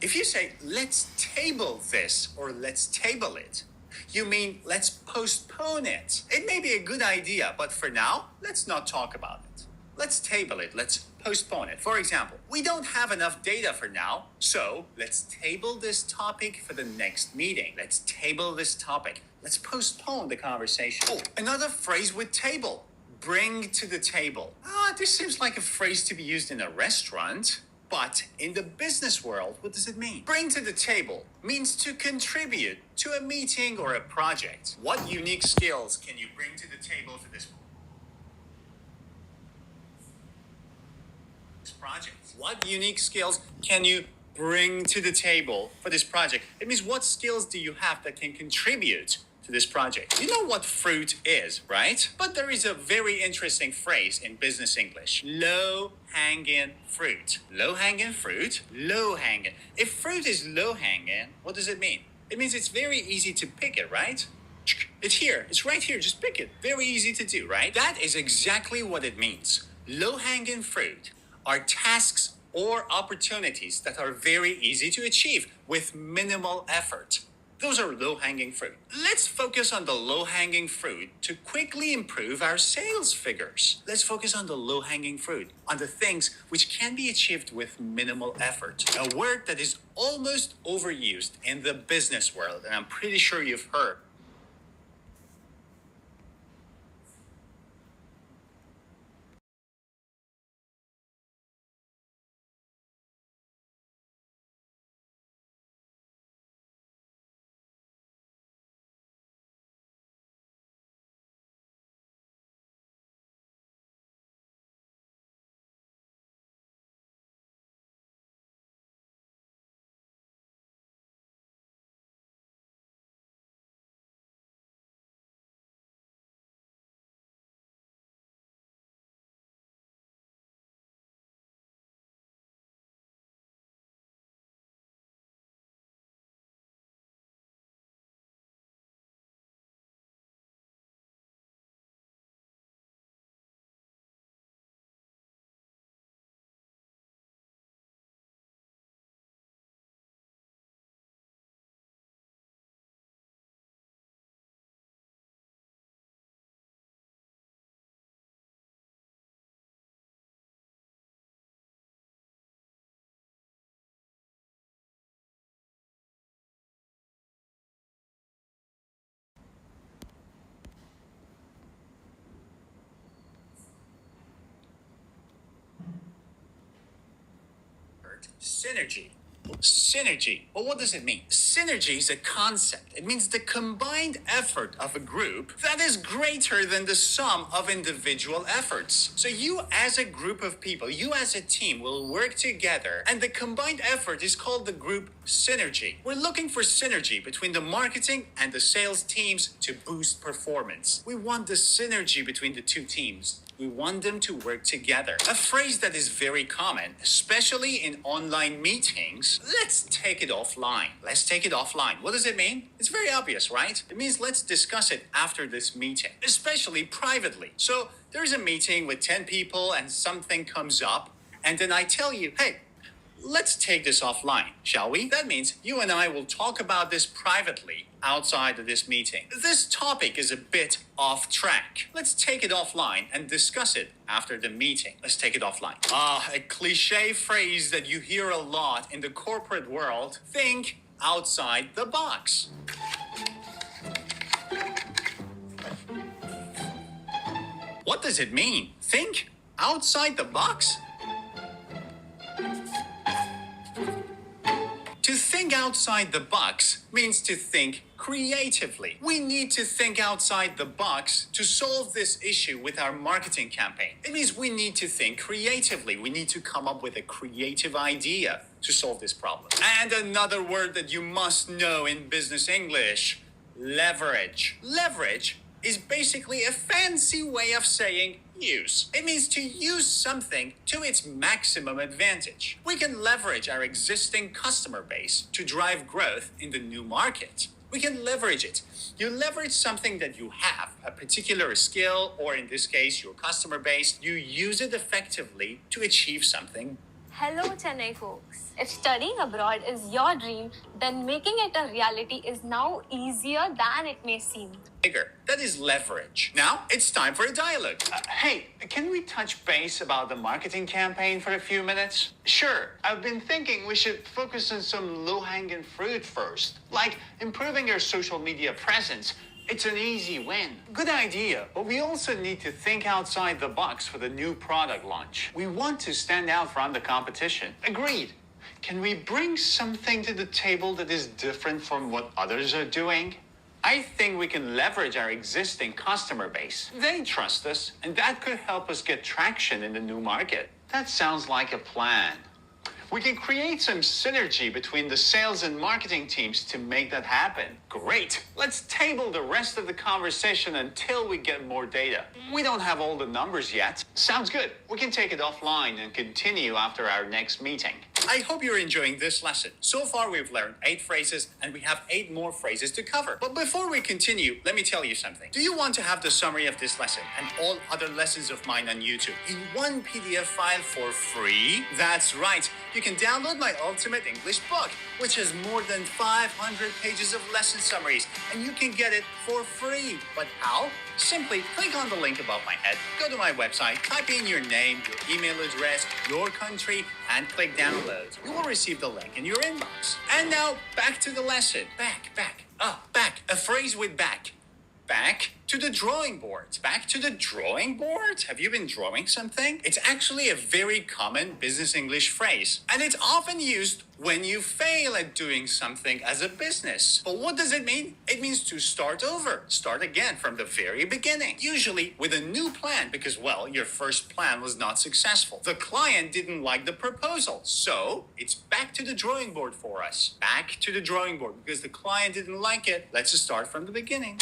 If you say, let's table this or let's table it, you mean let's postpone it. It may be a good idea, but for now, let's not talk about it. Let's table it. Let's postpone it. For example, we don't have enough data for now, so let's table this topic for the next meeting. Let's table this topic. Let's postpone the conversation. Oh, another phrase with table. Bring to the table. This seems like a phrase to be used in a restaurant. But in the business world, what does it mean? Bring to the table means to contribute to a meeting or a project. What unique skills can you bring to the table for this project? What unique skills can you bring to the table for this project? It means what skills do you have that can contribute to this project? You know what fruit is, right? But there is a very interesting phrase in business English. Low-hanging fruit. Low-hanging fruit? Low-hanging. If fruit is low-hanging, what does it mean? It means it's very easy to pick it, right? It's here. It's right here. Just pick it. Very easy to do, right? That is exactly what it means. Low-hanging fruit are tasks or opportunities that are very easy to achieve with minimal effort. Those are low-hanging fruit. Let's focus on the low-hanging fruit to quickly improve our sales figures. Let's focus on the low-hanging fruit, on the things which can be achieved with minimal effort. A word that is almost overused in the business world, and I'm pretty sure you've heard. Synergy. Synergy. Well, what does it mean? Synergy is a concept. It means the combined effort of a group that is greater than the sum of individual efforts. So you as a group of people, you as a team will work together, and the combined effort is called the group synergy. We're looking for synergy between the marketing and the sales teams to boost performance. We want the synergy between the two teams. We want them to work together. A phrase that is very common, especially in online meetings. Let's take it offline. Let's take it offline. What does it mean? It's very obvious, right? It means let's discuss it after this meeting, especially privately. So there's a meeting with 10 people and something comes up, and then I tell you, hey, let's take this offline, shall we? That means you and I will talk about this privately outside of this meeting. This topic is a bit off track. Let's take it offline and discuss it after the meeting. Let's take it offline. A cliche phrase that you hear a lot in the corporate world. Think outside the box. What does it mean? Think outside the box? To think outside the box means to think creatively. We need to think outside the box to solve this issue with our marketing campaign. It means we need to think creatively. We need to come up with a creative idea to solve this problem. And another word that you must know in business English, leverage. Leverage is basically a fancy way of saying use. It means to use something to its maximum advantage. We can leverage our existing customer base to drive growth in the new market. We can leverage it. You leverage something that you have, a particular skill, or in this case, your customer base. You use it effectively to achieve something. Hello, Chennai folks. If studying abroad is your dream, then making it a reality is now easier than it may seem. Bigger. That is leverage. Now it's time for a dialogue. Hey, can we touch base about the marketing campaign for a few minutes? Sure. I've been thinking we should focus on some low-hanging fruit first, like improving your social media presence, It's an easy win. Good idea, but we also need to think outside the box for the new product launch. We want to stand out from the competition. Agreed. Can we bring something to the table that is different from what others are doing? I think we can leverage our existing customer base. They trust us, and that could help us get traction in the new market. That sounds like a plan. We can create some synergy between the sales and marketing teams to make that happen. Great. Let's table the rest of the conversation until we get more data. We don't have all the numbers yet. Sounds good. We can take it offline and continue after our next meeting. I hope you're enjoying this lesson. So far, we've learned 8 phrases and we have 8 more phrases to cover. But before we continue, let me tell you something. Do you want to have the summary of this lesson and all other lessons of mine on YouTube in one PDF file for free? That's right. You can download my Ultimate English book, which has more than 500 pages of lesson summaries, and you can get it for free. But how? Simply click on the link above my head, go to my website, type in your name, your email address, your country, and click download. You will receive the link in your inbox. And now, back to the lesson. Back. A phrase with back. Back to the drawing board. Back to the drawing board? Have you been drawing something? It's actually a very common business English phrase, and it's often used when you fail at doing something as a business. But what does it mean? It means to start over, start again from the very beginning, usually with a new plan because, well, your first plan was not successful. The client didn't like the proposal, so it's back to the drawing board for us. Back to the drawing board because the client didn't like it. Let's start from the beginning.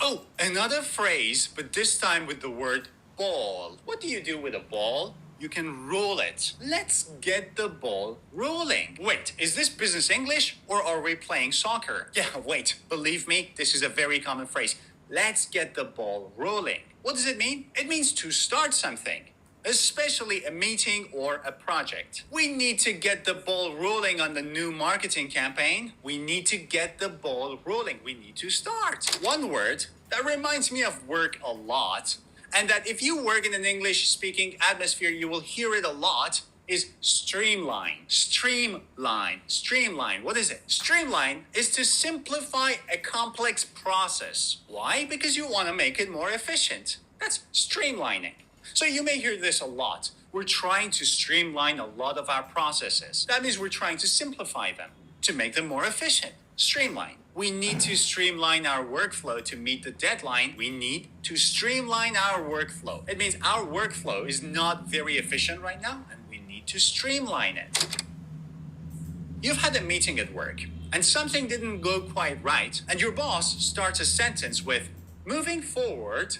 Oh, another phrase, but this time with the word ball. What do you do with a ball? You can roll it. Let's get the ball rolling. Wait, is this business English or are we playing soccer? Yeah, wait, believe me, this is a very common phrase. Let's get the ball rolling. What does it mean? It means to start something, especially a meeting or a project. We need to get the ball rolling on the new marketing campaign. We need to get the ball rolling. We need to start. One word that reminds me of work a lot, and that if you work in an English-speaking atmosphere, you will hear it a lot, is streamline. Streamline. What is it? Streamline is to simplify a complex process. Why? Because you want to make it more efficient. That's streamlining. So you may hear this a lot. We're trying to streamline a lot of our processes. That means we're trying to simplify them, to make them more efficient. Streamline. We need to streamline our workflow to meet the deadline. We need to streamline our workflow. It means our workflow is not very efficient right now, and we need to streamline it. You've had a meeting at work, and something didn't go quite right, and your boss starts a sentence with, "Moving forward,"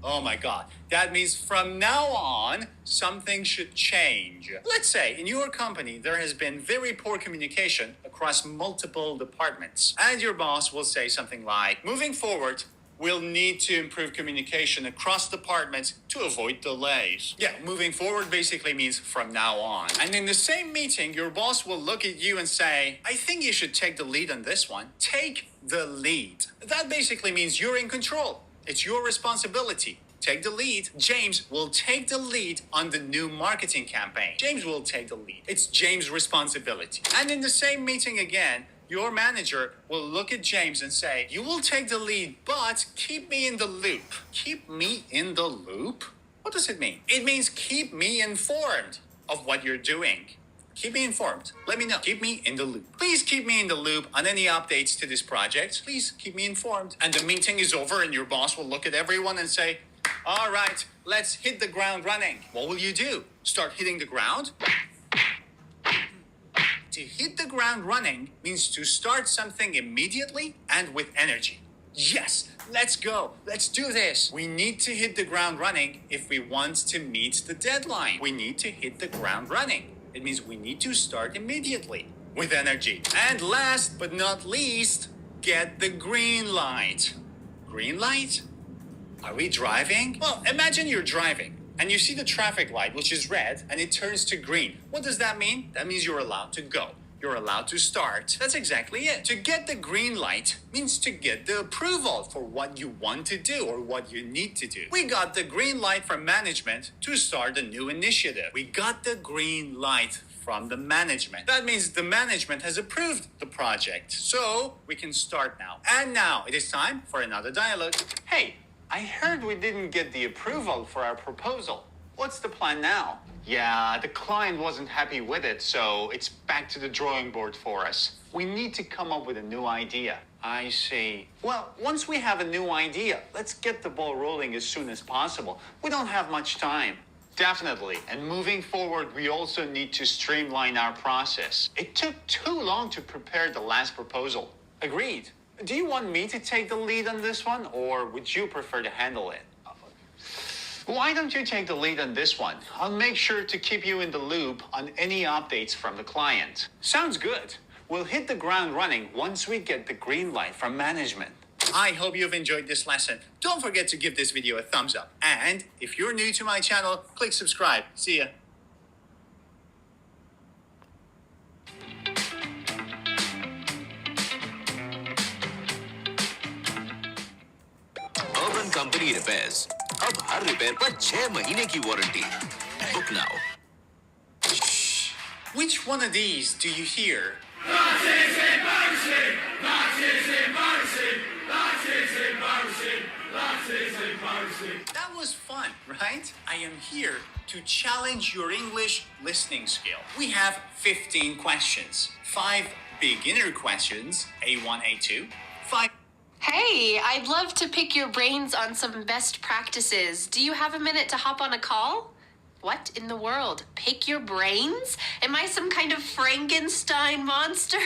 oh my God, that means from now on, something should change. Let's say in your company, there has been very poor communication across multiple departments. And your boss will say something like, "Moving forward, we'll need to improve communication across departments to avoid delays." Yeah, moving forward basically means from now on. And in the same meeting, your boss will look at you and say, "I think you should take the lead on this one." Take the lead. That basically means you're in control. It's your responsibility. Take the lead. James will take the lead on the new marketing campaign. James will take the lead. It's James' responsibility. And in the same meeting again, your manager will look at James and say, "You will take the lead, but keep me in the loop." Keep me in the loop? What does it mean? It means keep me informed of what you're doing. Keep me informed. Let me know. Keep me in the loop. Please keep me in the loop on any updates to this project. Please keep me informed. And the meeting is over and your boss will look at everyone and say, "All right, let's hit the ground running." What will you do? Start hitting the ground? To hit the ground running means to start something immediately and with energy. Yes, let's go. Let's do this. We need to hit the ground running if we want to meet the deadline. We need to hit the ground running. It means we need to start immediately with energy. And last but not least, get the green light. Green light? Are we driving? Well, imagine you're driving and you see the traffic light, which is red, and it turns to green. What does that mean? That means you're allowed to go. You're allowed to start. That's exactly it. To get the green light means to get the approval for what you want to do or what you need to do. We got the green light from management to start a new initiative. We got the green light from the management. That means the management has approved the project. So we can start now. And now it is time for another dialogue. Hey, I heard we didn't get the approval for our proposal. What's the plan now? Yeah, the client wasn't happy with it, so it's back to the drawing board for us. We need to come up with a new idea. I see. Well, once we have a new idea, let's get the ball rolling as soon as possible. We don't have much time. Definitely. And moving forward, we also need to streamline our process. It took too long to prepare the last proposal. Agreed. Do you want me to take the lead on this one, or would you prefer to handle it? Why don't you take the lead on this one? I'll make sure to keep you in the loop on any updates from the client. Sounds good. We'll hit the ground running once we get the green light from management. I hope you've enjoyed this lesson. Don't forget to give this video a thumbs up. And if you're new to my channel, click subscribe. See ya. Urban Company Repairs. अब हर repair पर 6 महीने की warranty. Book now. Which one of these do you hear? That is embarrassing! That is embarrassing! That is embarrassing! That is embarrassing! That was fun, right? I am here to challenge your English listening skill. We have 15 questions. 5 beginner questions, A1, A2. 5 Hey, I'd love to pick your brains on some best practices. Do you have a minute to hop on a call? What in the world? Pick your brains? Am I some kind of Frankenstein monster?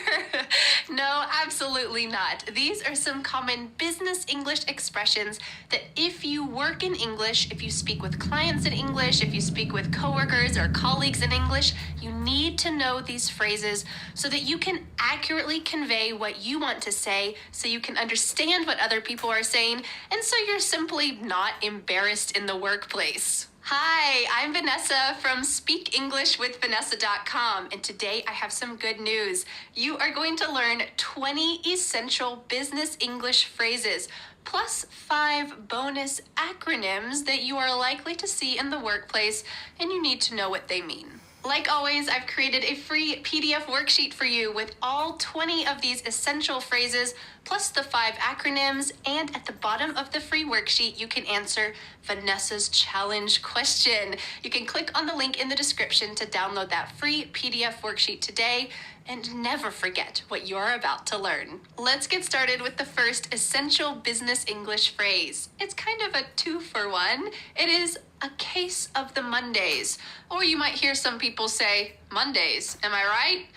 No, absolutely not. These are some common business English expressions that if you work in English, if you speak with clients in English, if you speak with coworkers or colleagues in English, you need to know these phrases so that you can accurately convey what you want to say, so you can understand what other people are saying, and so you're simply not embarrassed in the workplace. Hi, I'm Vanessa from SpeakEnglishWithVanessa.com, and today I have some good news. You are going to learn 20 essential business English phrases, plus 5 bonus acronyms that you are likely to see in the workplace, and you need to know what they mean. Like always, I've created a free PDF worksheet for you with all 20 of these essential phrases, plus the 5 acronyms, and at the bottom of the free worksheet, you can answer Vanessa's challenge question. You can click on the link in the description to download that free PDF worksheet today, and never forget what you're about to learn. Let's get started with the first essential business English phrase. It's kind of a 2-for-1. It is a case of the Mondays. Or you might hear some people say, Mondays, am I right?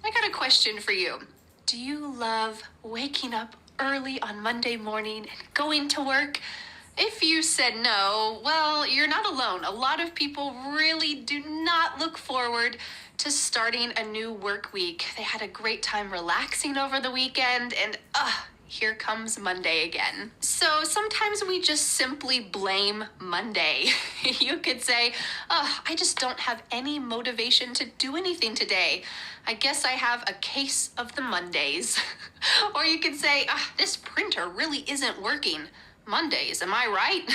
I got a question for you. Do you love waking up early on Monday morning and going to work? If you said no, well, you're not alone. A lot of people really do not look forward to starting a new work week. They had a great time relaxing over the weekend, and here comes Monday again. So sometimes we just simply blame Monday. You could say, I just don't have any motivation to do anything today. I guess I have a case of the Mondays. Or you could say, this printer really isn't working. Mondays, am I right?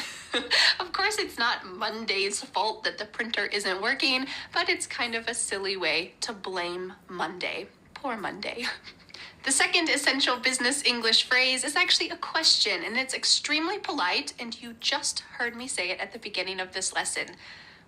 Of course, it's not Monday's fault that the printer isn't working, but it's kind of a silly way to blame Monday. Poor Monday. The second essential business English phrase is actually a question, and it's extremely polite, and you just heard me say it at the beginning of this lesson.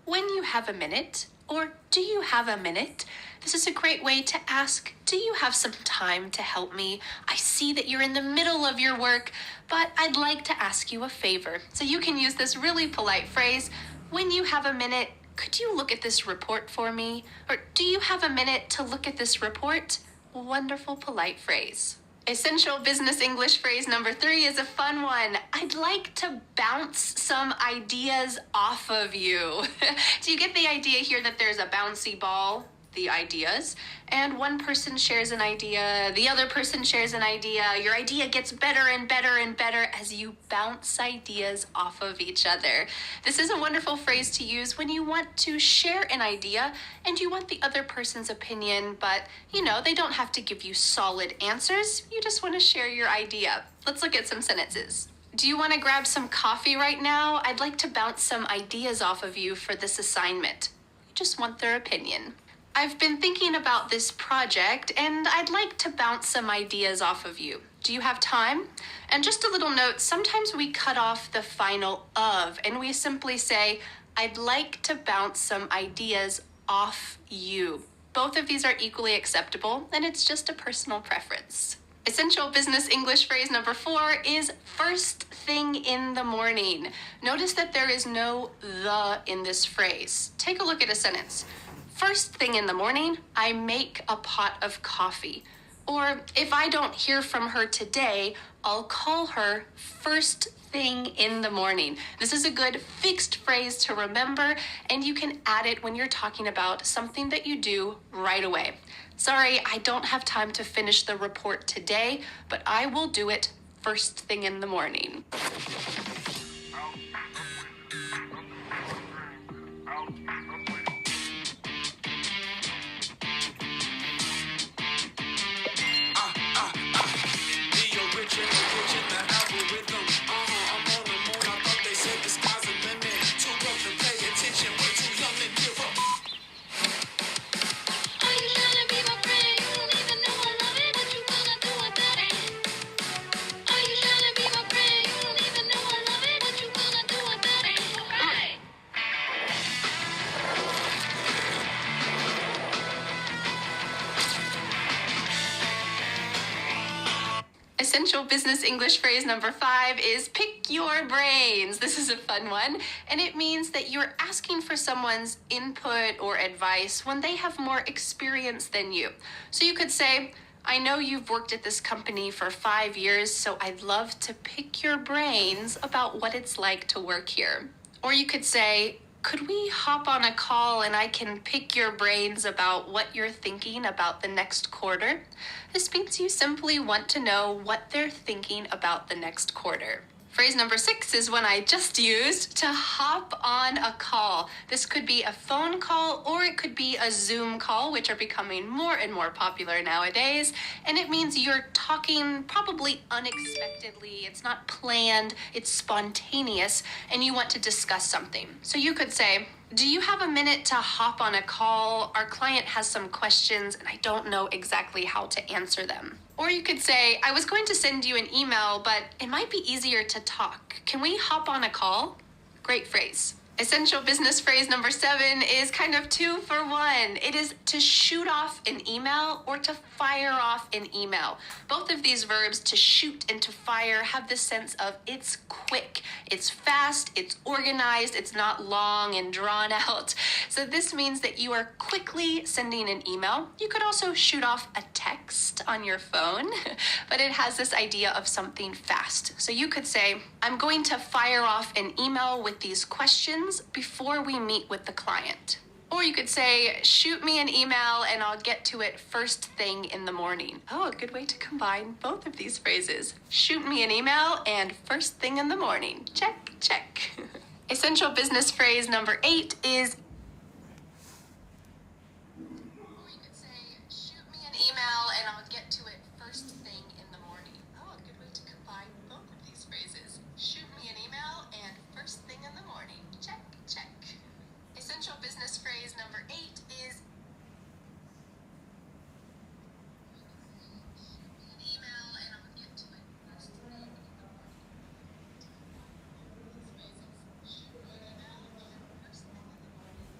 When you have a minute, or do you have a minute? This is a great way to ask, do you have some time to help me? I see that you're in the middle of your work, but I'd like to ask you a favor. So you can use this really polite phrase, when you have a minute, could you look at this report for me? Or do you have a minute to look at this report? Wonderful polite phrase. Essential business English phrase number 3 is a fun one. I'd like to bounce some ideas off of you. Do you get the idea here that there's a bouncy ball? The ideas, and one person shares an idea, the other person shares an idea. Your idea gets better and better and better as you bounce ideas off of each other. This is a wonderful phrase to use when you want to share an idea and you want the other person's opinion, but they don't have to give you solid answers. You just want to share your idea. Let's look at some sentences. Do you want to grab some coffee right now? I'd like to bounce some ideas off of you for this assignment. You just want their opinion. I've been thinking about this project and I'd like to bounce some ideas off of you. Do you have time? And just a little note, sometimes we cut off the final of and we simply say, I'd like to bounce some ideas off you. Both of these are equally acceptable and it's just a personal preference. Essential business English phrase number 4 is first thing in the morning. Notice that there is no the in this phrase. Take a look at a sentence. First thing in the morning, I make a pot of coffee. Or if I don't hear from her today, I'll call her first thing in the morning. This is a good fixed phrase to remember, and you can add it when you're talking about something that you do right away. Sorry, I don't have time to finish the report today, but I will do it first thing in the morning. Essential business English phrase number 5 is pick your brains. This is a fun one, and it means that you're asking for someone's input or advice when they have more experience than you. So you could say, I know you've worked at this company for 5 years, so I'd love to pick your brains about what it's like to work here. Or you could say, could we hop on a call and I can pick your brains about what you're thinking about the next quarter? This means you simply want to know what they're thinking about the next quarter. Phrase number 6 is one I just used, to hop on a call. This could be a phone call or it could be a Zoom call, which are becoming more and more popular nowadays. And it means you're talking probably unexpectedly. It's not planned, it's spontaneous, and you want to discuss something. So you could say, do you have a minute to hop on a call? Our client has some questions and I don't know exactly how to answer them. Or you could say, I was going to send you an email, but it might be easier to talk. Can we hop on a call? Great phrase. Essential business phrase number 7 is kind of 2 for 1. It is to shoot off an email or to fire off an email. Both of these verbs, to shoot and to fire, have the sense of it's quick, it's fast, it's organized, it's not long and drawn out. So this means that you are quickly sending an email. You could also shoot off a text on your phone, but it has this idea of something fast. So you could say, I'm going to fire off an email with these questions before we meet with the client. Or you could say, shoot me an email and I'll get to it first thing in the morning. Oh, a good way to combine both of these phrases. Shoot me an email and first thing in the morning. Check, check. Essential business phrase number 8 is email and I'll get to it first thing in the morning. Oh, a good way to combine both of these phrases. Shoot me an email and first thing in the morning. Check, check. Essential business phrase number 8 is an email and I'll get to it first thing in the morning. Shoot me an email and first thing in the morning.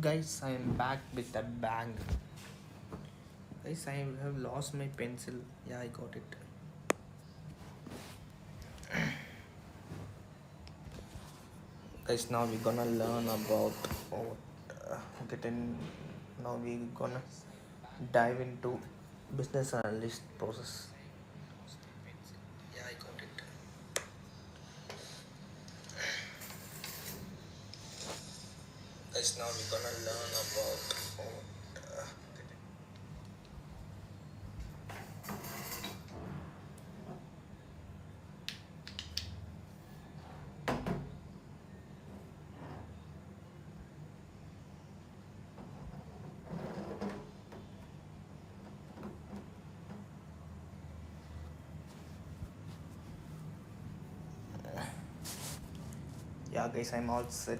Guys, I am back with a bang. Guys, I have lost my pencil. Yeah, I got it. Guys, now we're gonna learn about getting. Now we're gonna dive into business analyst process. Yeah, I got it. Guys, now we're gonna learn about yeah, guys, I'm all set.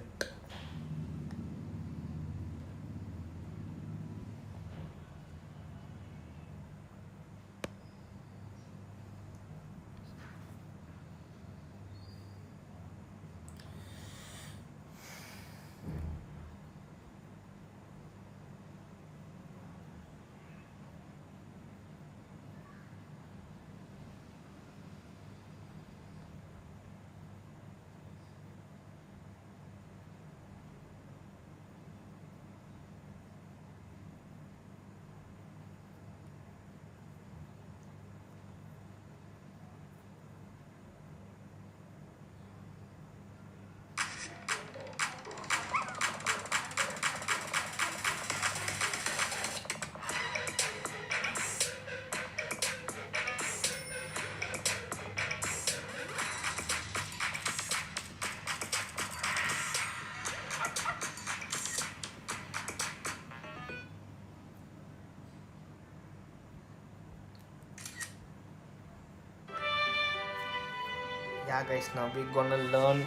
Yeah, guys, now we're gonna learn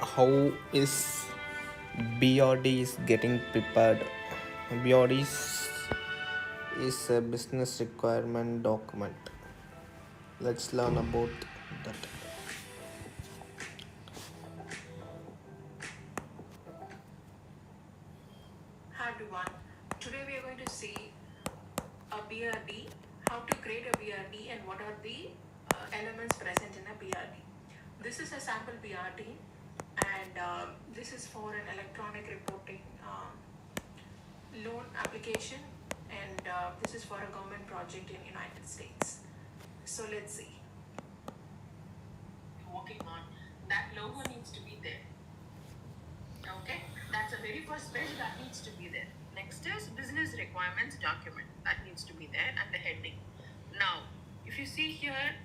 how is BRD is getting prepared. BRD is a business requirement document. Let's learn about that. Hi everyone. Today we are going to see a BRD, how to create a BRD and what are the elements present in a BRD. This is a sample BRD and this is for an electronic reporting loan application and this is for a government project in United States. So let's see. Working on that logo needs to be there. Okay, that's the very first page that needs to be there. Next is business requirements document that needs to be there and the heading. Now, if you see here,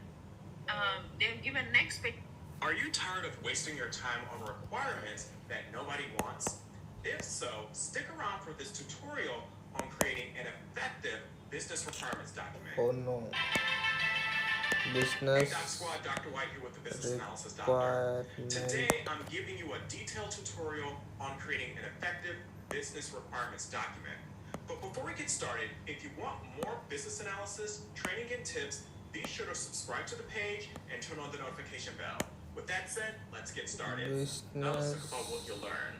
they've given next page. Are you tired of wasting your time on requirements that nobody wants? If so, stick around for this tutorial on creating an effective business requirements document. Oh no. Hey Business Doc Squad, Dr. White here with the Business Analyst Doctor. requirement. Today, I'm giving you a detailed tutorial on creating an effective business requirements document. But before we get started, if you want more business analysis, training, and tips, be sure to subscribe to the page and turn on the notification bell. With that said, let's get started. Now let's talk about what you'll learn.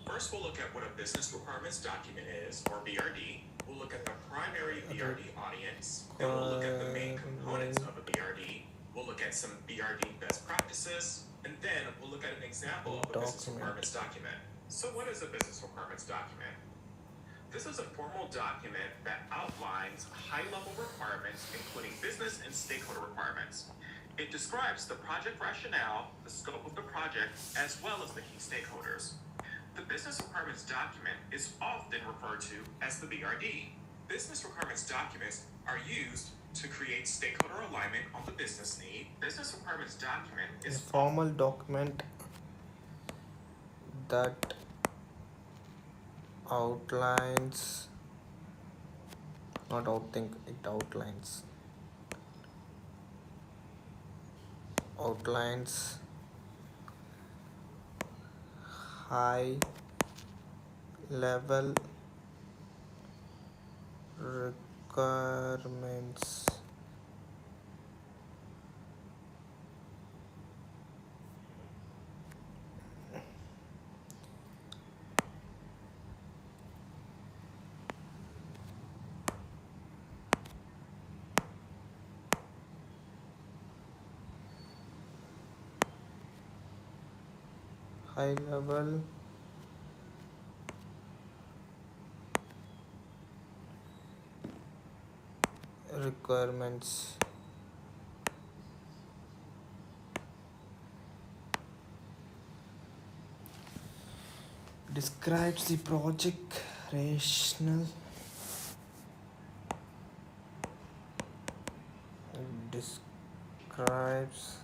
First, we'll look at what a business requirements document is, or BRD. We'll look at the primary BRD audience. Then we'll look at the main components of a BRD. We'll look at some BRD best practices. And then we'll look at an example of a business requirements document. So what is a business requirements document? This is a formal document that outlines high-level requirements, including business and stakeholder requirements. It describes the project rationale, the scope of the project, as well as the key stakeholders. The business requirements document is often referred to as the BRD. Business requirements documents are used to create stakeholder alignment on the business need. Business requirements document is a formal document that outlines, not outthink, it outlines high level requirements high level requirements. Describes the project rational. Describes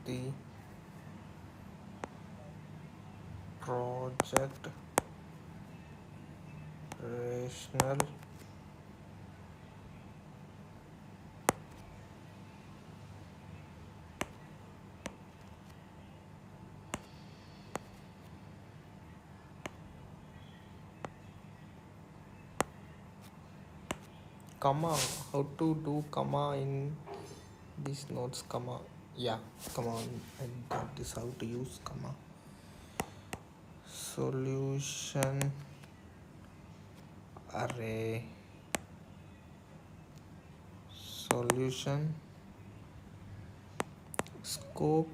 the project rational. Comma, how to do comma in these notes? Comma, yeah, come on, I got this. How to use comma. Solution array, solution scope,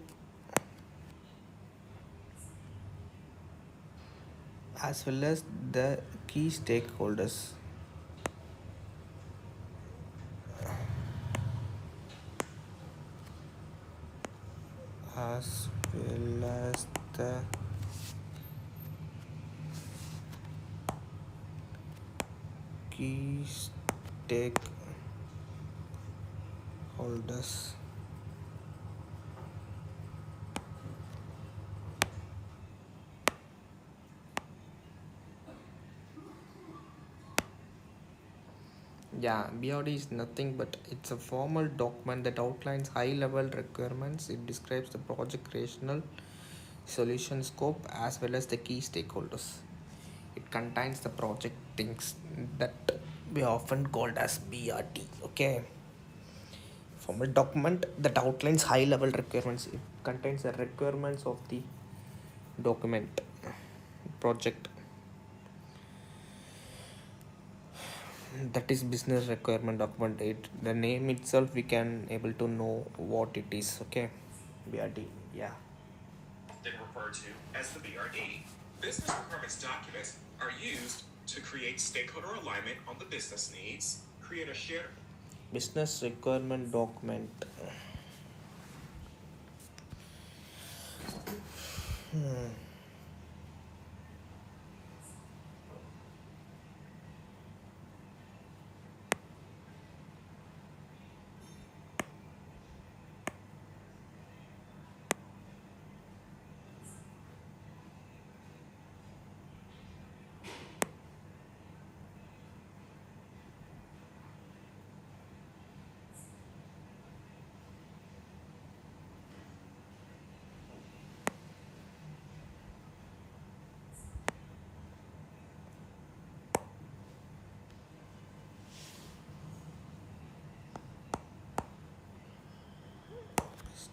as well as the key stakeholders. As well as the key stakeholders. Yeah, BRD is nothing but it's a formal document that outlines high level requirements. It describes the project rational, solution scope, as well as the key stakeholders. It contains the project things that we often called as BRT. Okay, formal document that outlines high level requirements. It contains the requirements of the document project. That is business requirement document. It, the name itself, we can able to know what it is. Okay, BRD. Yeah. Then referred to as the BRD. Business requirements documents are used to create stakeholder alignment on the business needs, create a shared Business requirement document.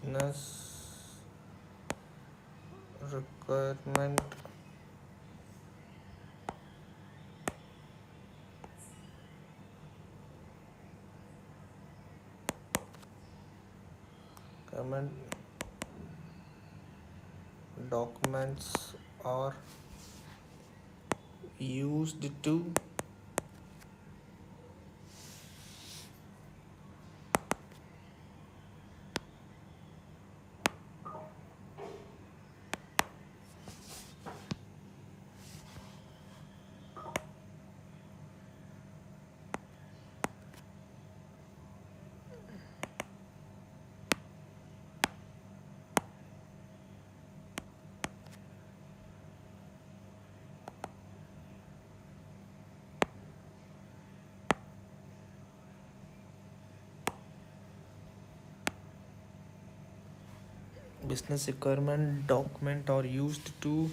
Business requirement requirement documents are used to business requirement document are used to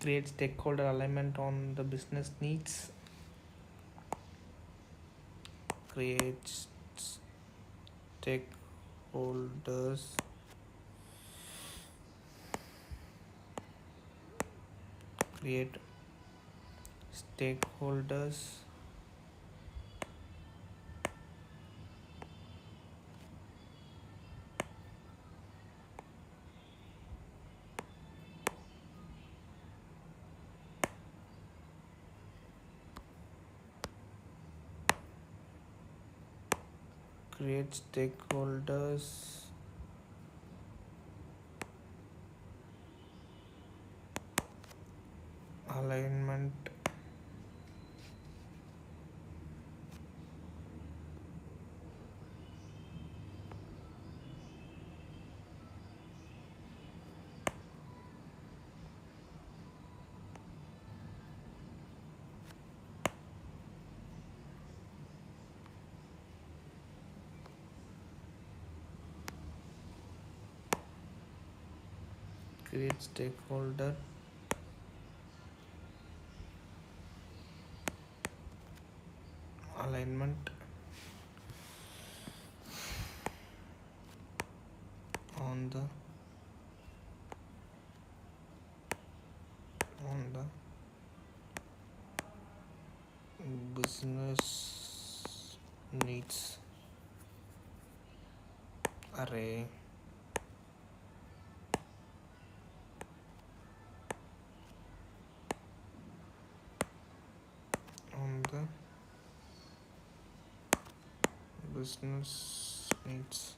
create stakeholder alignment on the business needs, create stakeholders create stakeholders, create stakeholders, alignment, create stakeholder, alignment on the business needs array, on the business needs.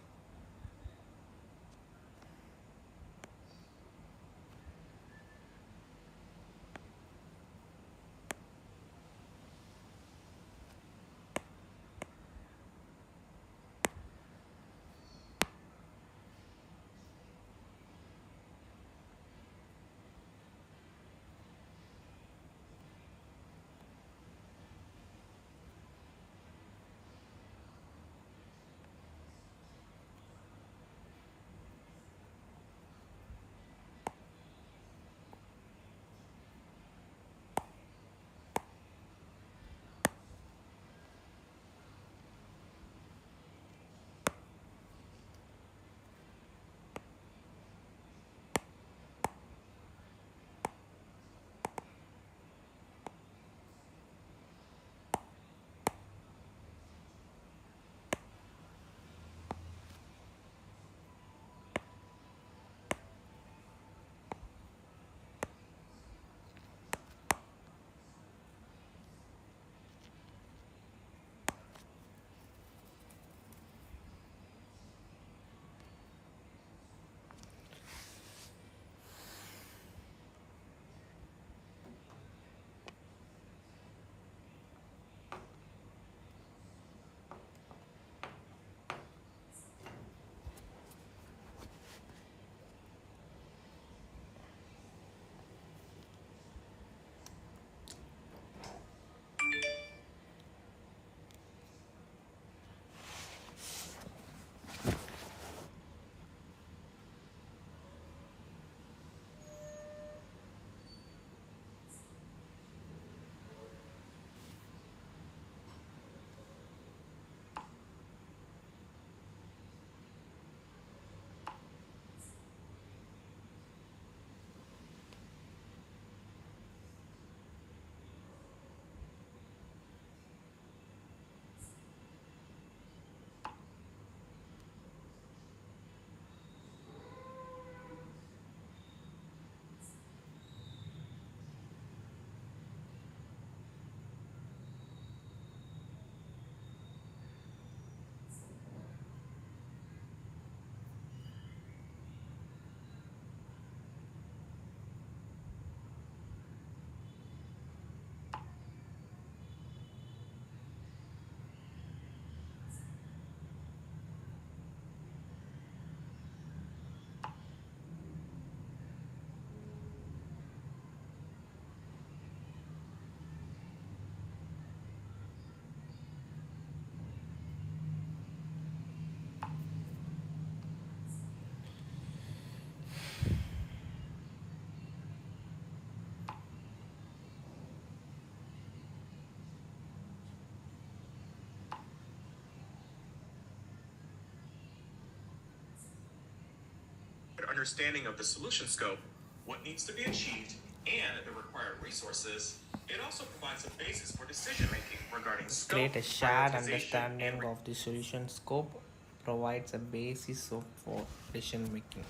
Understanding of the solution scope, what needs to be achieved, and the required resources, it also provides a basis for decision making regarding scope, Create a shared prioritization, understanding and of the solution scope, provides a basis for decision making.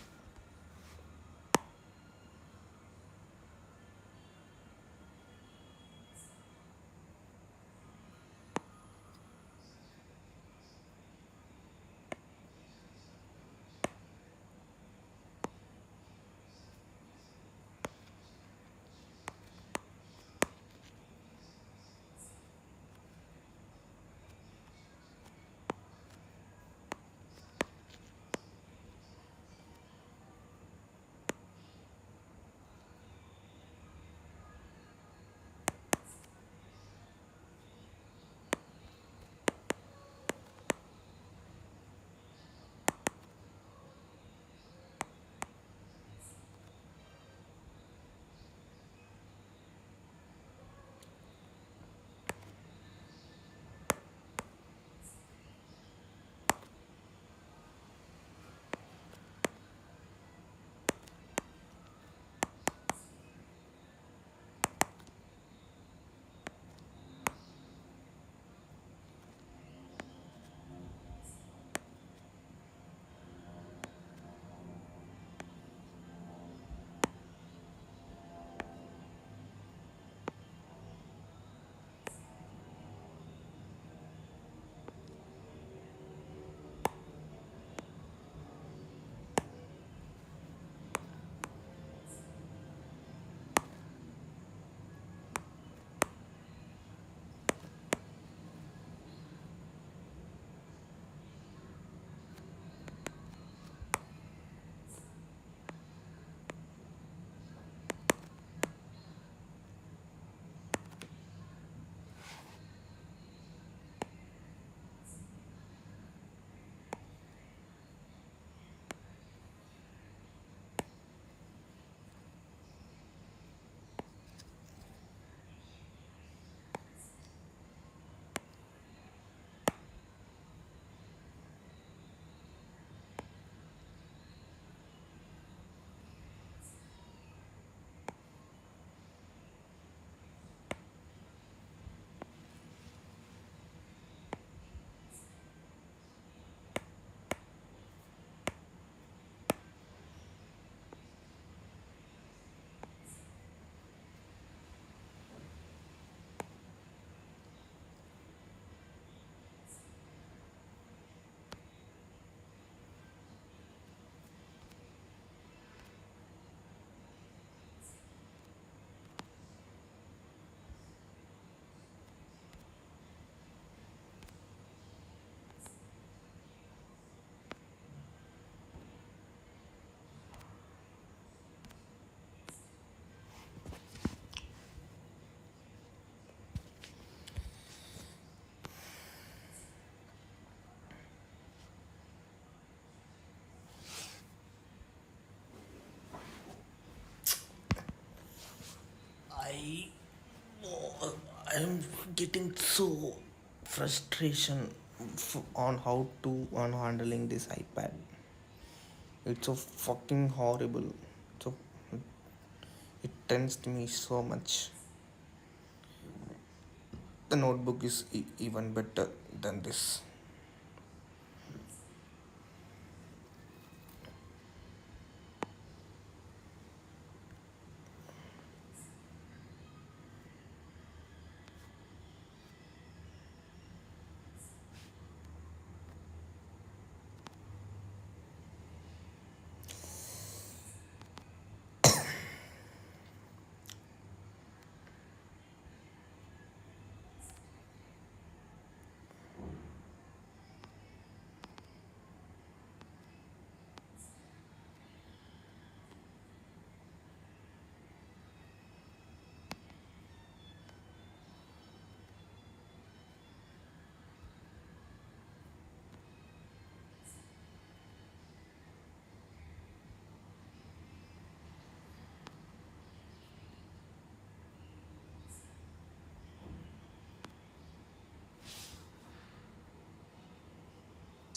I I'm getting so frustration on how to on handling this iPad. It's so fucking horrible. So it tensed me so much. The notebook is even better than this.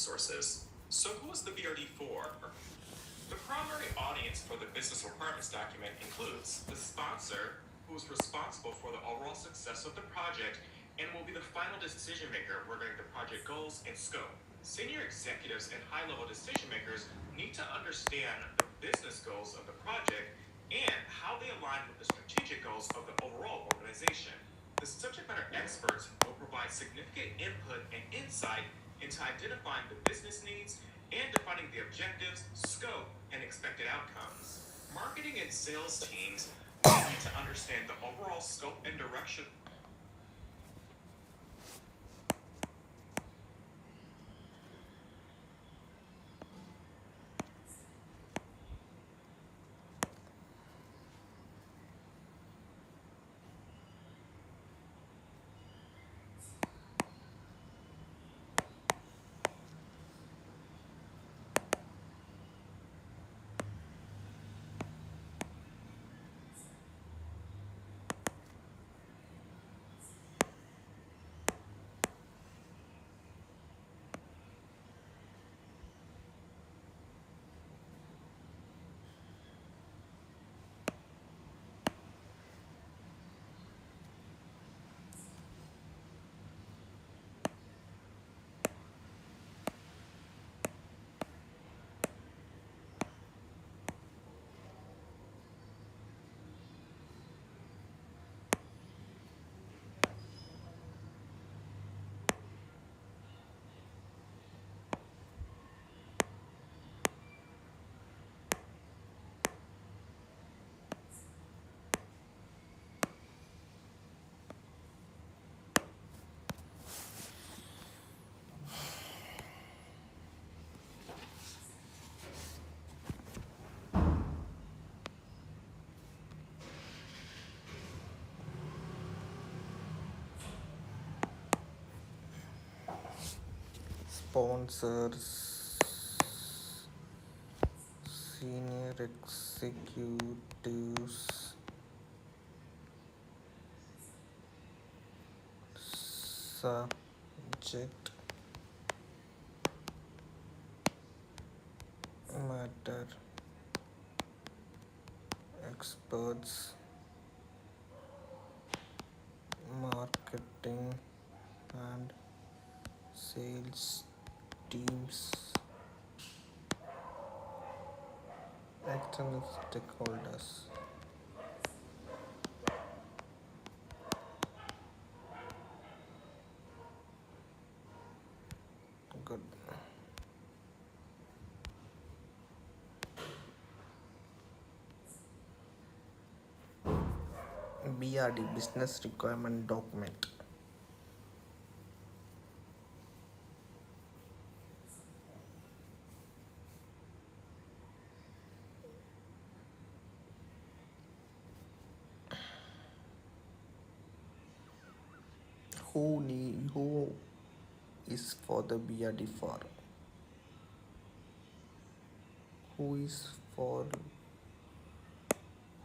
resources. So who is the BRD for? The primary audience for the business requirements document includes the sponsor, who is responsible for the overall success of the project and will be the final decision maker regarding the project goals and scope. Senior executives and high-level decision makers need to understand the business goals of the project and how they align with the strategic goals of the overall organization. The subject matter experts will provide significant input and insight into identifying the business needs and defining the objectives, scope, and expected outcomes. Marketing and sales teams need to understand the overall scope and direction. Sponsors, senior executives, subject matter experts, marketing and sales teams, external stakeholders. Good. BRD, business requirement document. Who is for the BRD for? Who is for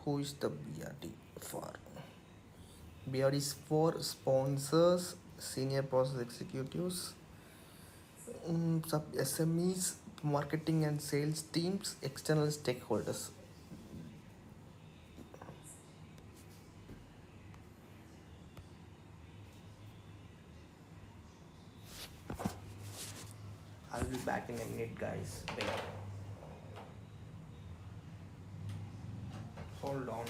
who is the BRD for? BRD is for sponsors, senior process executives, sub SMEs, marketing and sales teams, external stakeholders. I'll be back in a minute, guys. Wait. Hold on.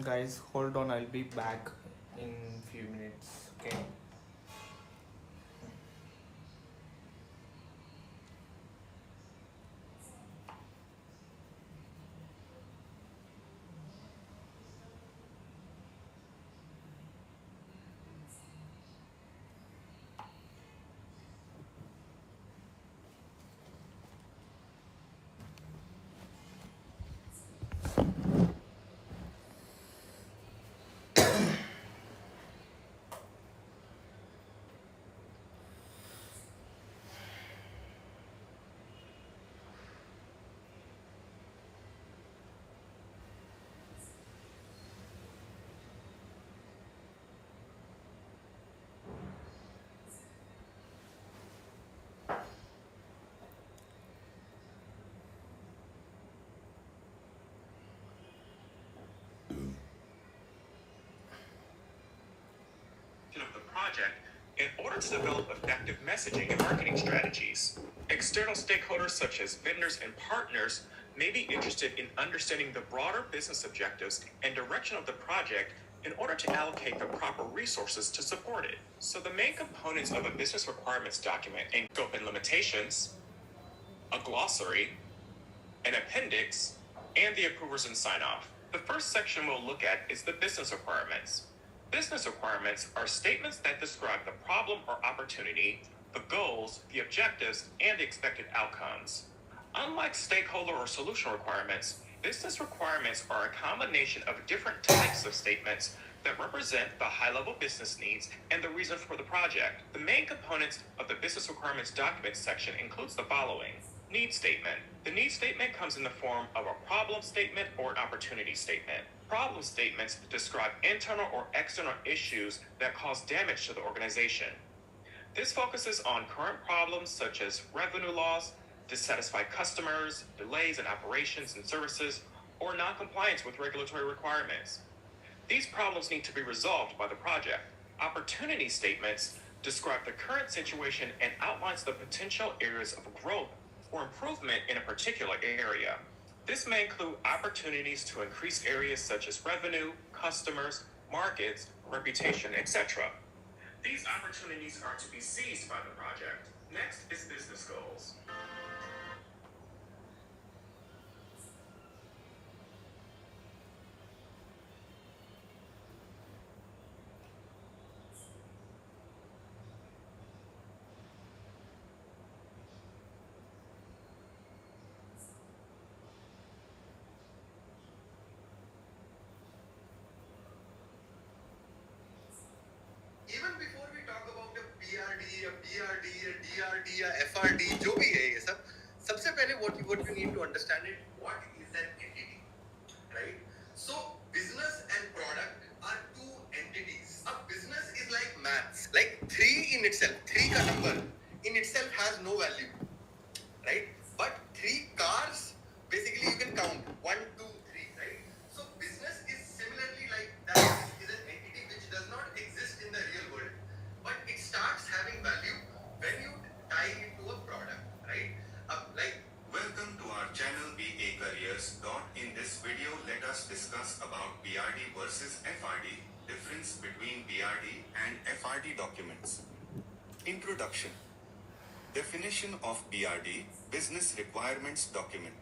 Guys, hold on, I'll be back in few minutes. Okay. Of the project in order to develop effective messaging and marketing strategies. External stakeholders such as vendors and partners may be interested in understanding the broader business objectives and direction of the project in order to allocate the proper resources to support it. So the main components of a business requirements document include scope and limitations, a glossary, an appendix, and the approvers and sign-off. The first section we'll look at is the business requirements. Business requirements are statements that describe the problem or opportunity, the goals, the objectives, and the expected outcomes. Unlike stakeholder or solution requirements, business requirements are a combination of different types of statements that represent the high-level business needs and the reason for the project. The main components of the business requirements document section includes the following. Need statement. The need statement comes in the form of a problem statement or an opportunity statement. Problem statements describe internal or external issues that cause damage to the organization. This focuses on current problems such as revenue loss, dissatisfied customers, delays in operations and services, or non-compliance with regulatory requirements. These problems need to be resolved by the project. Opportunity statements describe the current situation and outlines the potential areas of growth or improvement in a particular area. This may include opportunities to increase areas such as revenue, customers, markets, reputation, etc. These opportunities are to be seized by the project. Next is business goals. Even before we talk about a PRD, a BRD, a DRD, a FRD, जो भी है ये सब, सबसे पहले what you need to understand it, what is an entity, right? So business and product are two entities. A business is like maths, like 3 in itself, 3 का number in itself has no value, right? But 3 cars, basically you can count 1, 2, 3, right? So business is similarly like that. Is an entity which does not exist in the real world, but it starts having value when you tie it to a product, right? Welcome to our channel BA Careers. In this video, let us discuss about BRD versus FRD, difference between BRD and FRD documents. Introduction. Definition of BRD, Business Requirements Document.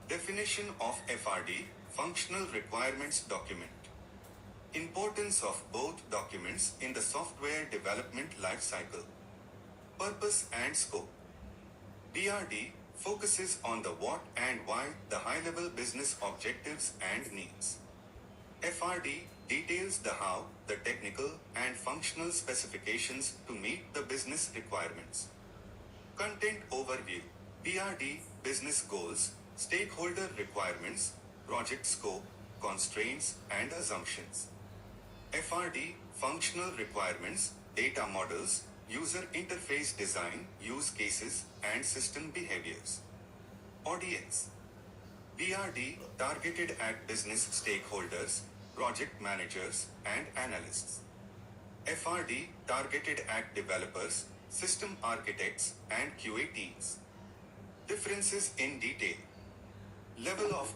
Definition of FRD, Functional Requirements Document. Importance of both documents in the software development lifecycle. Purpose and scope. BRD focuses on the what and why, the high-level business objectives and needs. FRD details the how, the technical and functional specifications to meet the business requirements. Content overview. BRD, business goals, stakeholder requirements, project scope, constraints and assumptions. FRD, functional requirements, data models, user interface design, use cases and system behaviors. Audience. BRD targeted at business stakeholders, project managers and analysts. FRD targeted at developers, system architects and QA teams. Differences in detail. Level of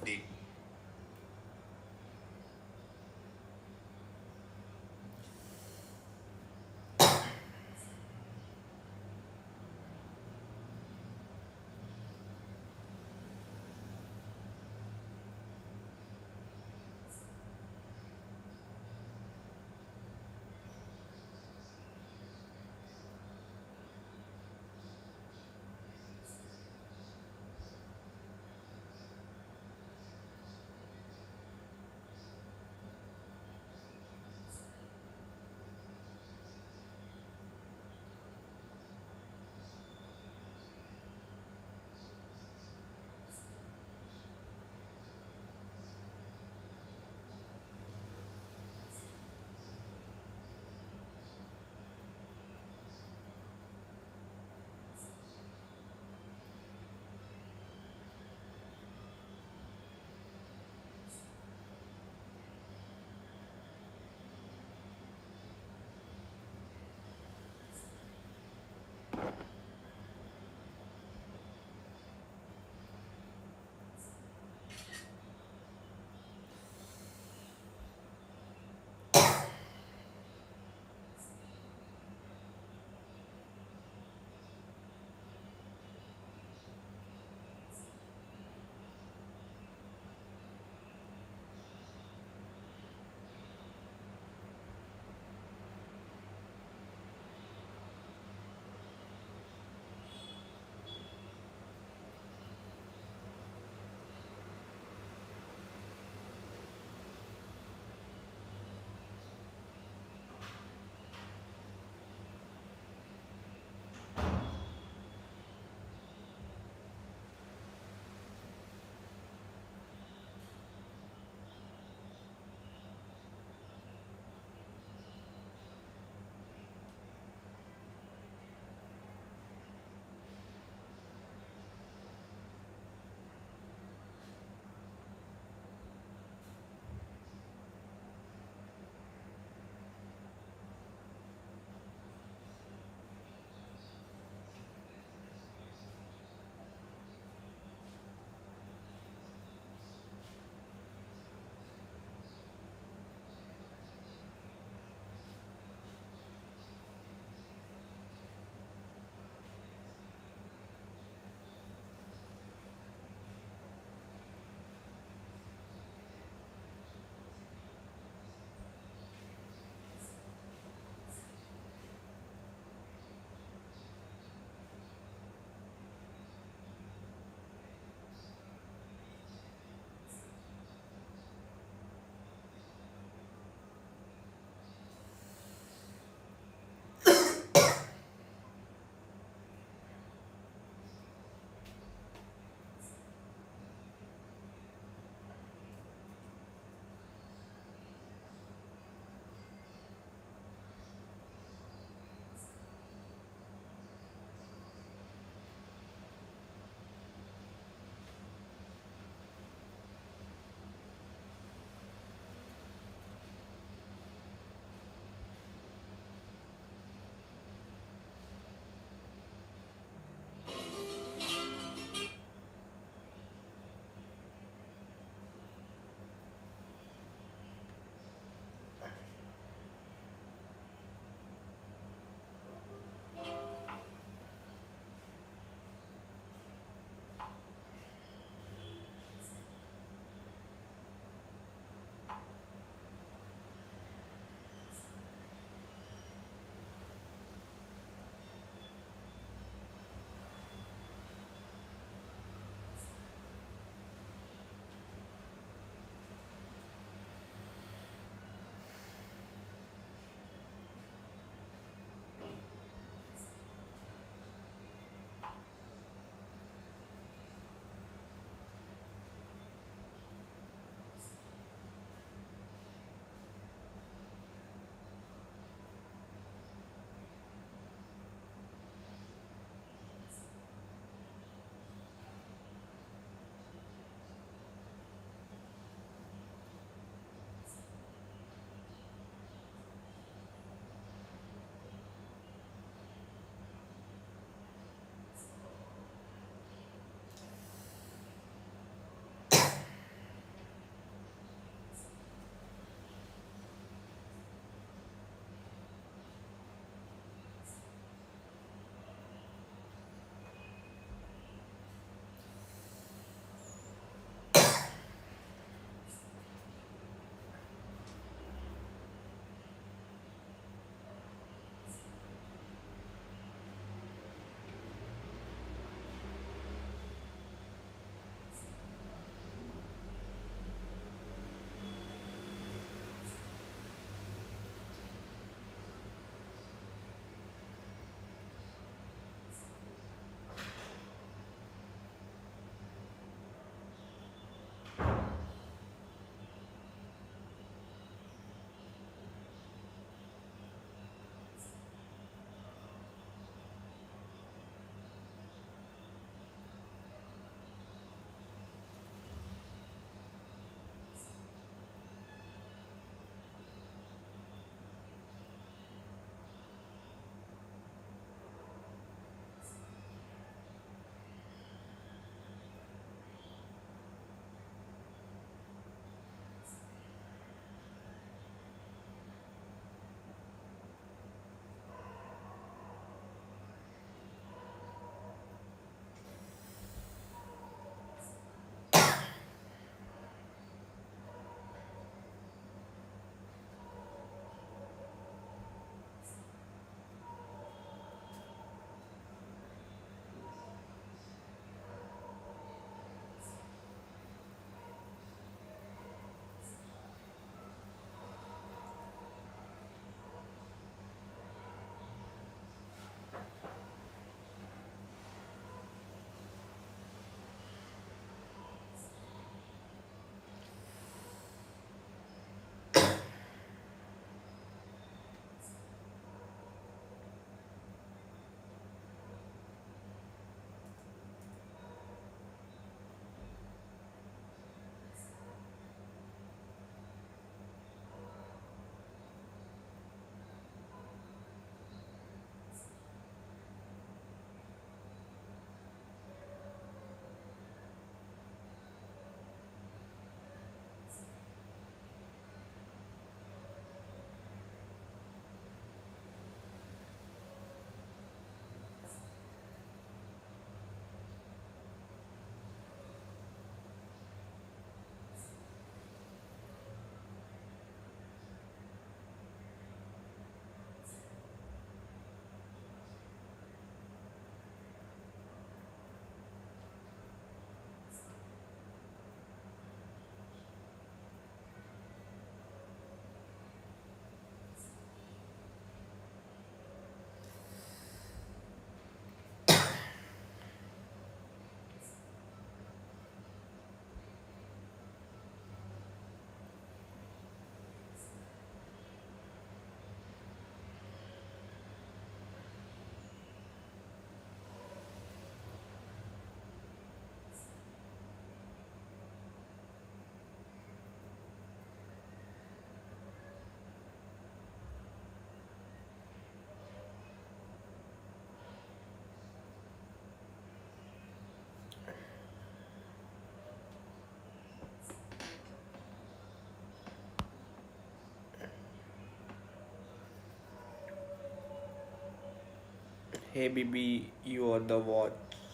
Hey baby, you are the watch.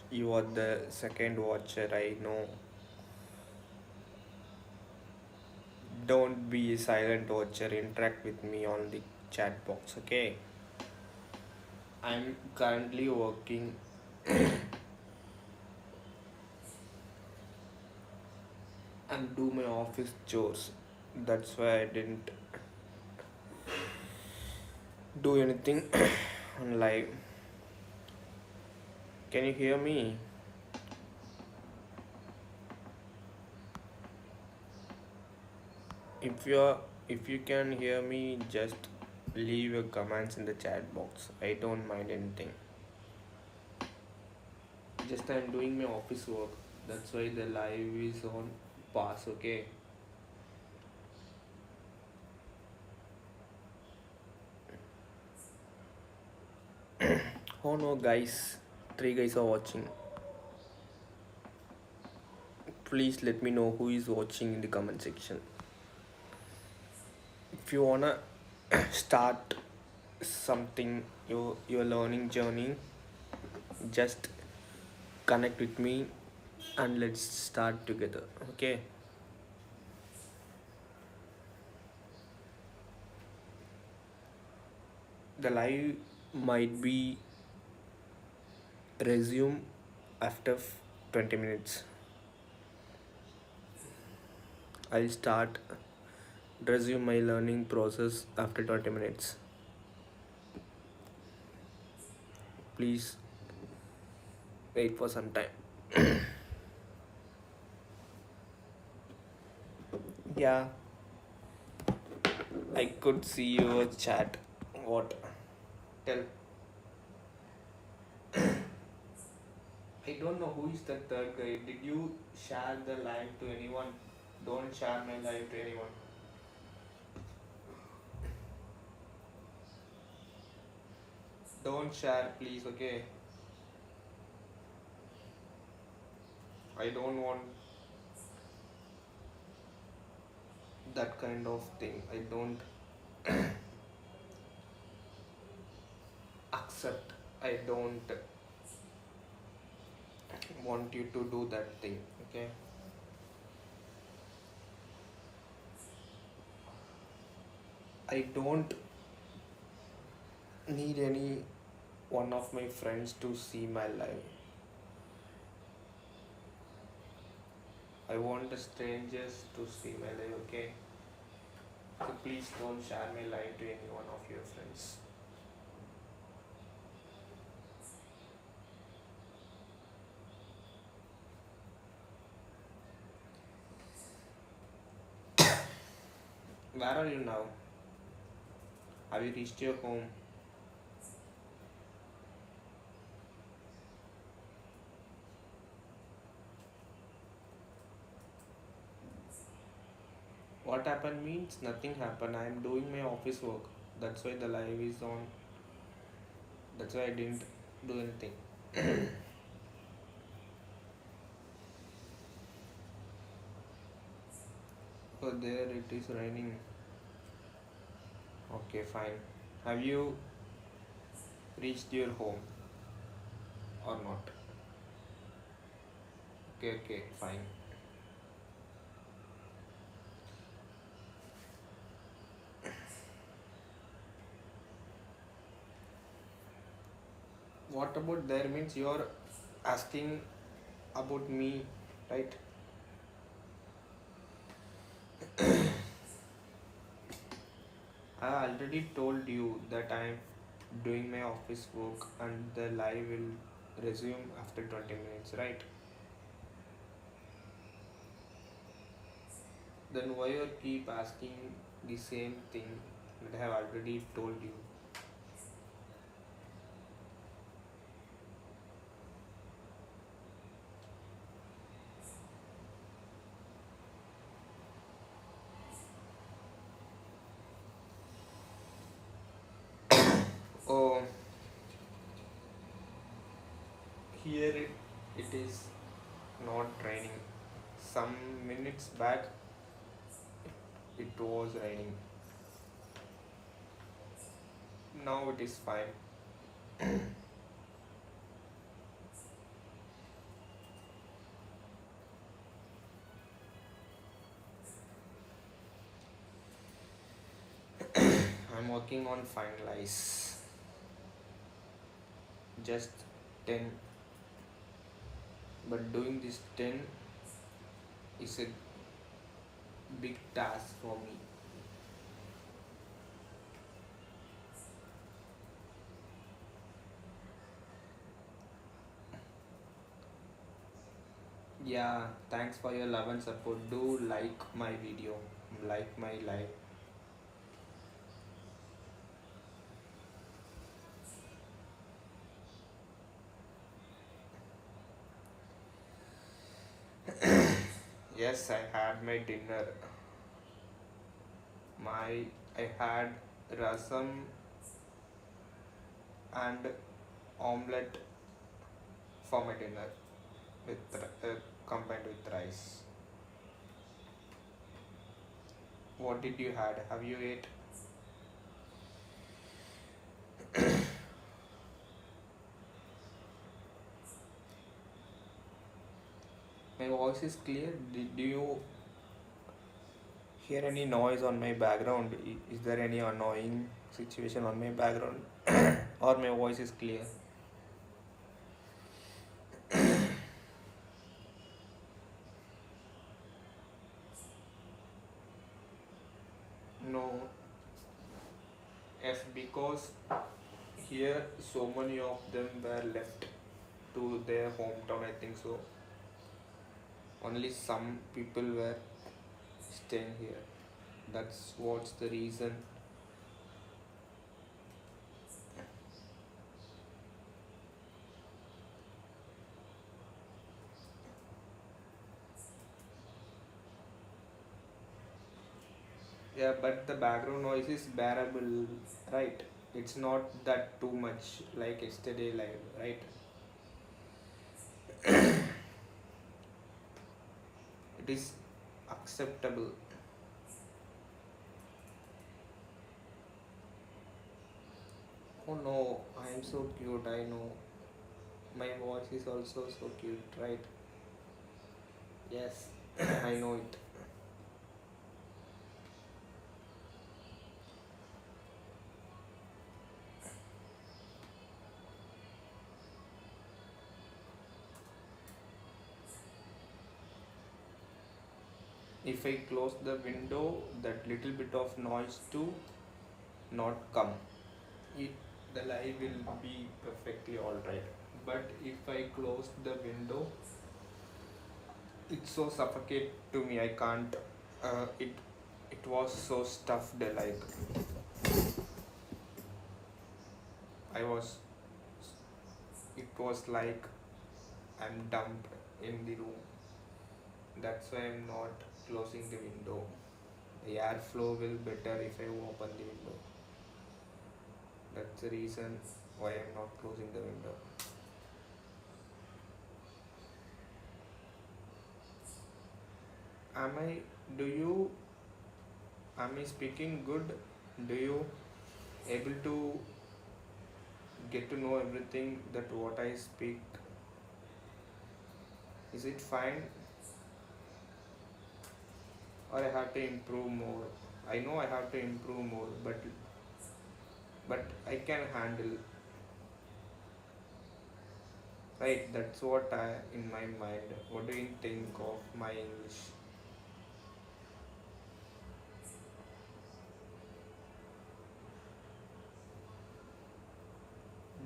You are the second watcher. I know. Don't be a silent watcher. Interact with me on the chat box. Okay. I'm currently working and do my office chores. That's why I didn't do anything on live. Can you hear me? If you're if you can hear me, just leave your comments in the chat box. I don't mind anything. Just I'm doing my office work. That's why the live is on pass, okay? Oh no guys, three guys are watching. Please let me know who is watching in the comment section. If you wanna start something your learning journey, just connect with me and let's start together, okay? The live might be resume after 20 minutes. I'll start resume my learning process after 20 minutes. Please wait for some time. Yeah, I could see your chat. What? Tell. I don't know who is the third guy. Did you share the live to anyone? Don't share my live to anyone. Don't share, please, okay? I don't want that kind of thing. I don't accept. I don't want you to do that thing, okay? I don't need any one of my friends to see my live. I want the strangers to see my live, okay? So please don't share my live to any one of your friends. Where are you now? Have you reached your home? What happened means nothing happened. I am doing my office work. That's why the live is on. That's why I didn't do anything. So there it is raining. Okay, fine. Have you reached your home or not? Okay, okay, fine. What about there means you're asking about me, right? I already told you that I'm doing my office work and the live will resume after 20 minutes, right? Then why you keep asking the same thing that I have already told you? Oh, here it is not raining. Some minutes back it was raining. Now it is fine. I'm working on finalize. Just 10. But doing this 10 is a big task for me. Yeah, thanks for your love and support. Do like my video, like my live. Yes, I had my dinner. I had rasam and omelette for my dinner with combined with rice. What did you had? Have you ate? My voice is clear. Do you hear any noise on my background? Is there any annoying situation on my background? Or my voice is clear? No. Yes, because here so many of them were left to their hometown, I think so. Only some people were staying here. That's what's the reason. Yeah, but the background noise is bearable, right? It's not that too much like yesterday live, right? It is acceptable. Oh no, I am so cute, I know. My voice is also so cute, right? Yes, I know it. If I close the window, that little bit of noise too not come. It, the live will be perfectly alright. But if I close the window, it's so suffocate to me. I can't. It was so stuffed. Like I was. It was like I'm dumped in the room. That's why I'm not closing the window. The airflow will better if I open the window. That's the reason why I'm not closing the window. Am I? Do you? Am I speaking good? Do you able to get to know everything that what I speak? Is it fine? Or I have to improve more? I know I have to improve more, but I can handle. Right, that's what I in my mind. What do you think of my English?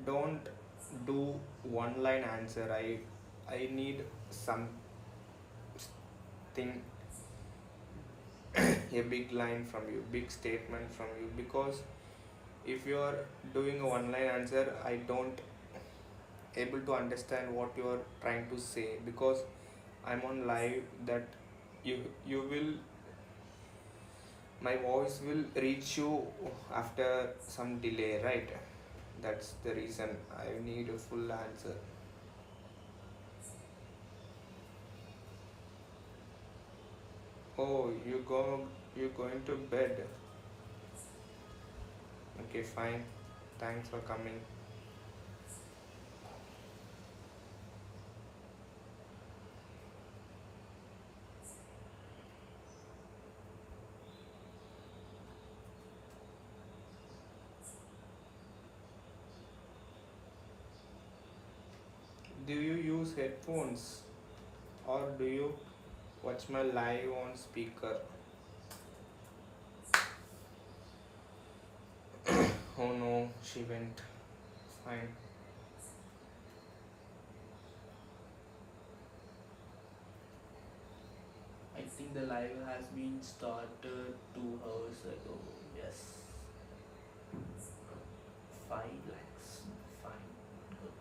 Don't do one line answer. I need something, a big line from you, big statement from you, because if you are doing a one line answer, I don't able to understand what you are trying to say, because I'm on live, that you will, my voice will reach you after some delay, right? That's the reason I need a full answer. Oh, you going to bed? Okay, fine. Thanks for coming. Do you use headphones or do you watch my live on speaker? Oh no, she went. Fine. I think the live has been started 2 hours ago. Yes. 5 lakhs. Fine. Good.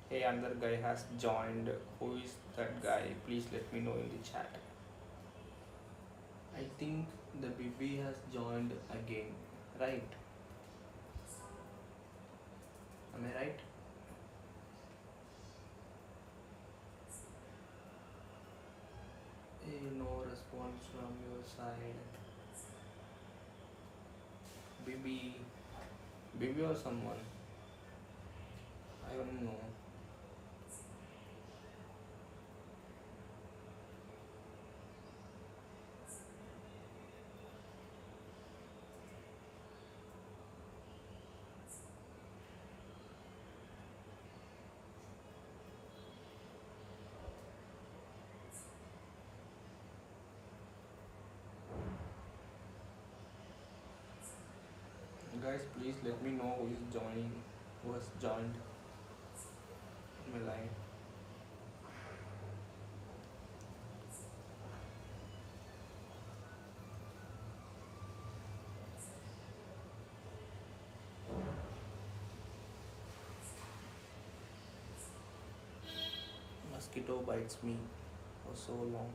Hey, another guy has joined. Who is that guy? Please let me know in the chat. I think the Bibi has joined again. Right? Am I right? Hey, no response from your side. Bibi. Bibi or someone? I don't know. Guys, please let me know who is joining, who has joined my live. Mosquito bites me for so long.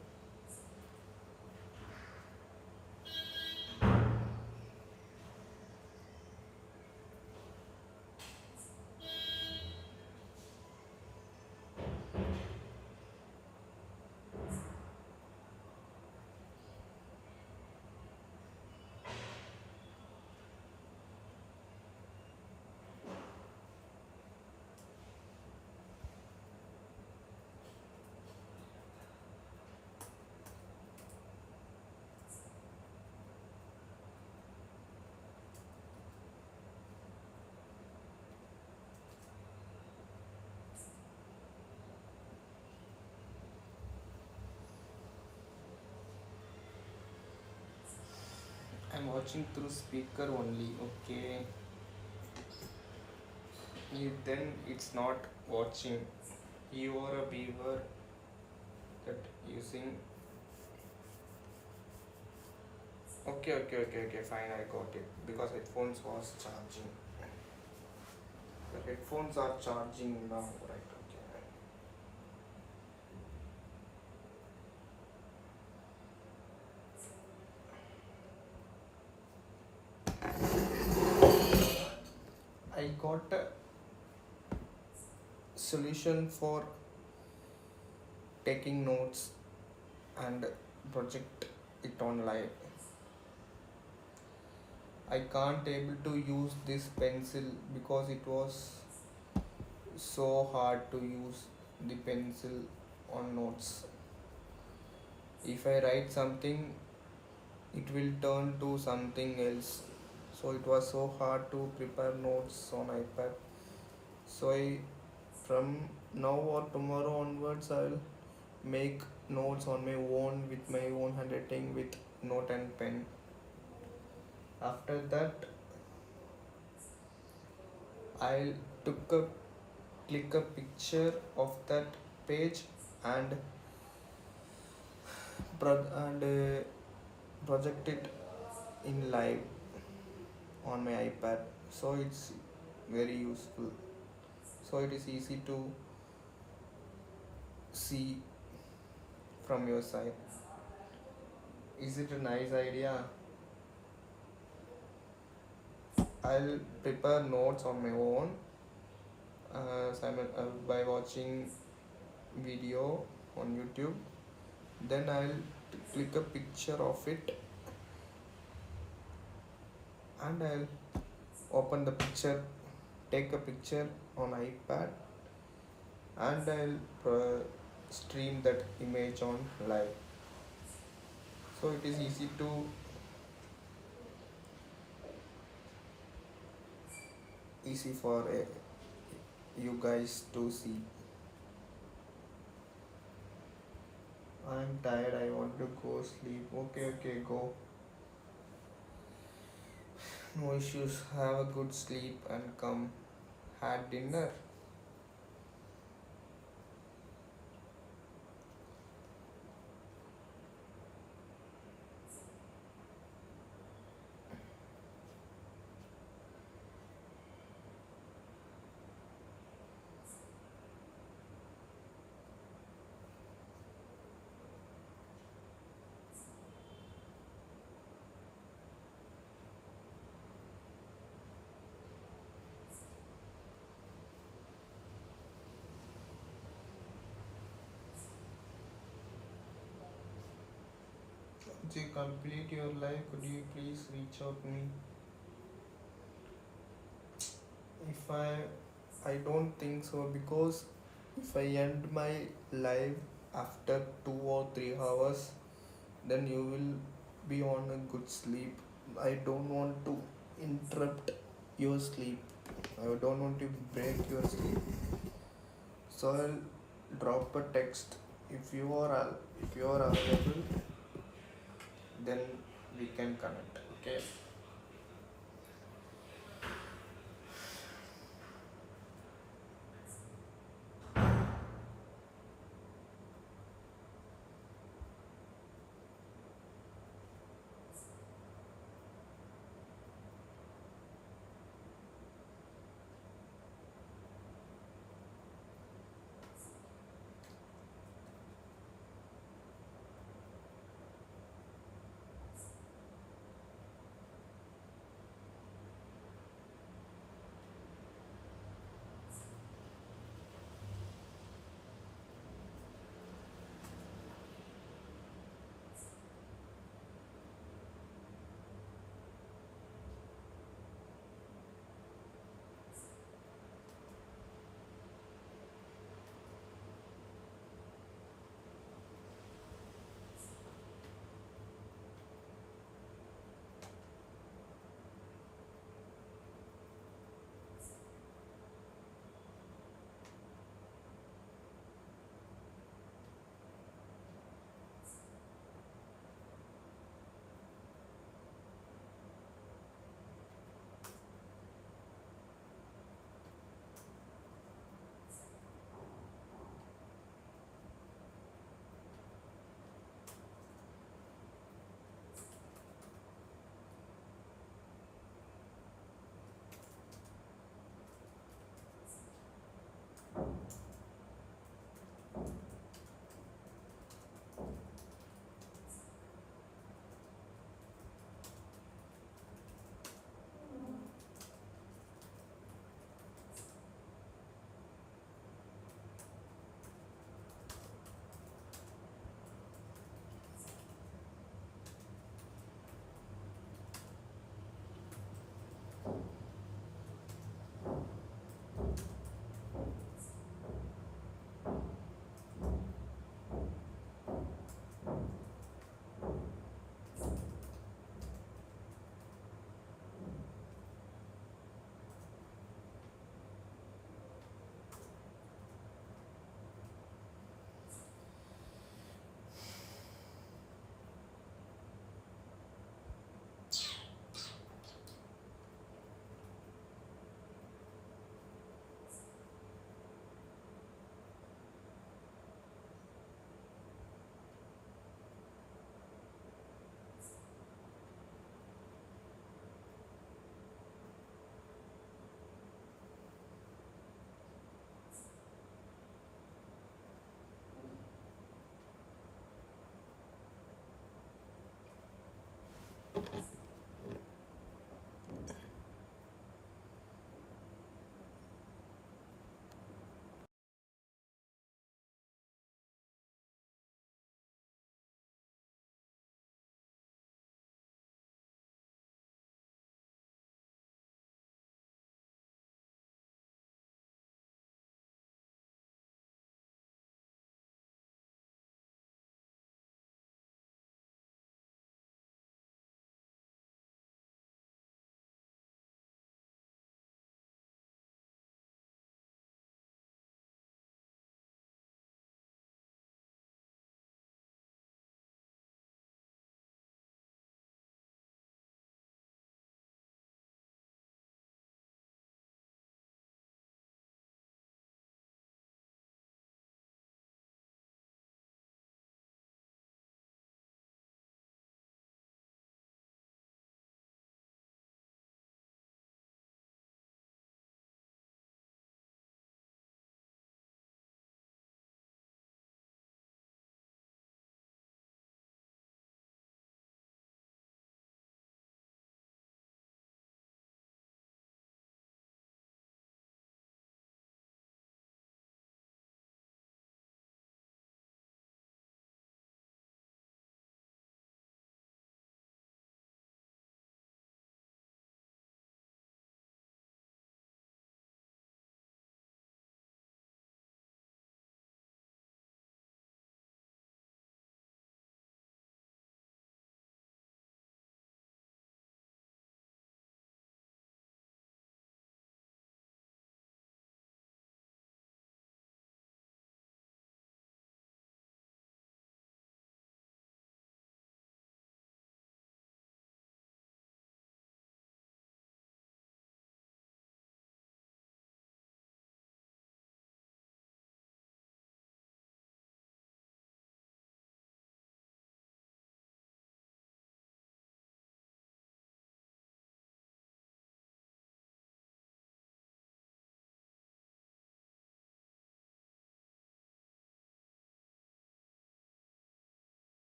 I'm watching through speaker only. Okay. Then it's not watching. You are a viewer that using. Okay. Fine, I got it. Because headphones was charging. The headphones are charging now, right? Okay. I got a solution for taking notes and project it on live. I can't able to use this pencil because it was so hard to use the pencil on notes. If I write something, it will turn to something else. So it was so hard to prepare notes on iPad. So from now or tomorrow onwards, I'll make notes on my own with my own handwriting with note and pen. After that, I'll took a click a picture of that page and project it in live on my iPad. So it's very useful. So it is easy to see from your side. Is it a nice idea? I'll prepare notes on my own by watching video on YouTube. Then I'll click a picture of it and I'll open the picture, take a picture on iPad, and I'll stream that image on live. So it is easy for you guys to see. I'm tired, I want to go sleep. Okay, go. No issues, have a good sleep and come. Had dinner? To complete your life, could you please reach out to me? If I don't think so, because if I end my live after 2 or 3 hours, then you will be on a good sleep. I don't want to interrupt your sleep. I don't want to break your sleep. So I'll drop a text. If you are available, then we can connect. Okay.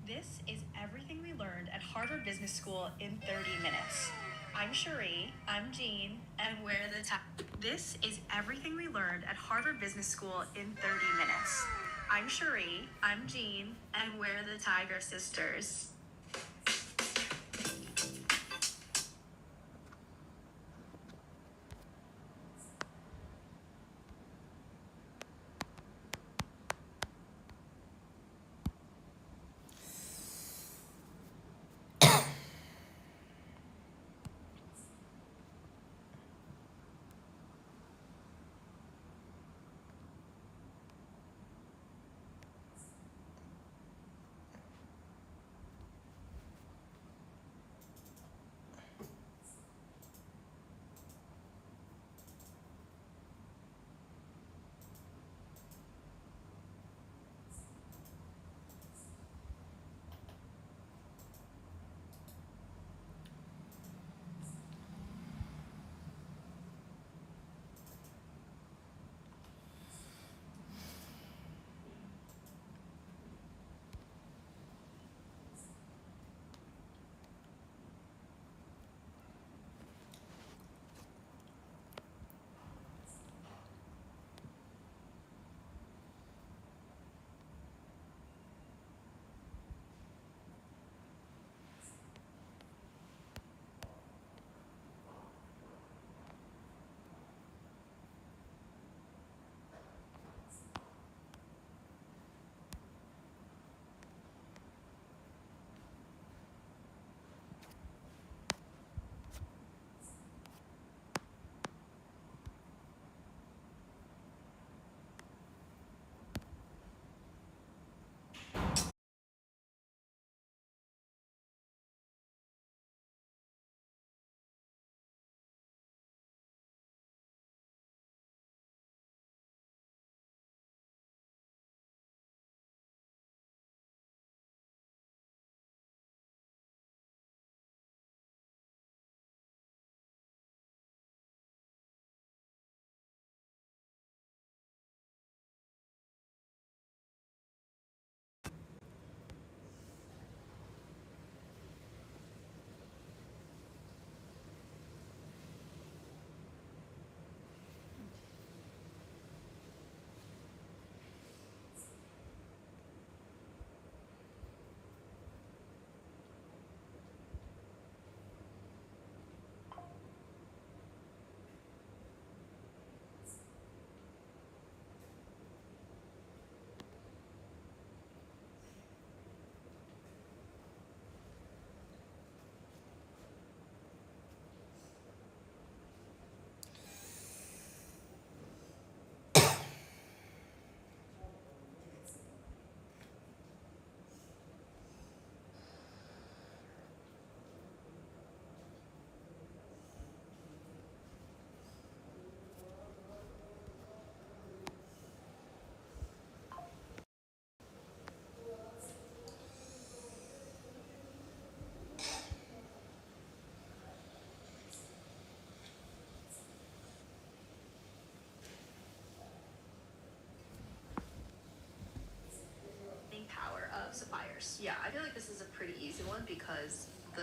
This is everything we learned at Harvard Business School in 30 minutes. I'm Cherie, I'm Jean, and we're the This is everything we learned at Harvard Business School in 30 minutes. I'm Cherie, I'm Jean, and we're the Tiger Sisters. Power of suppliers. Yeah, I feel like this is a pretty easy one because the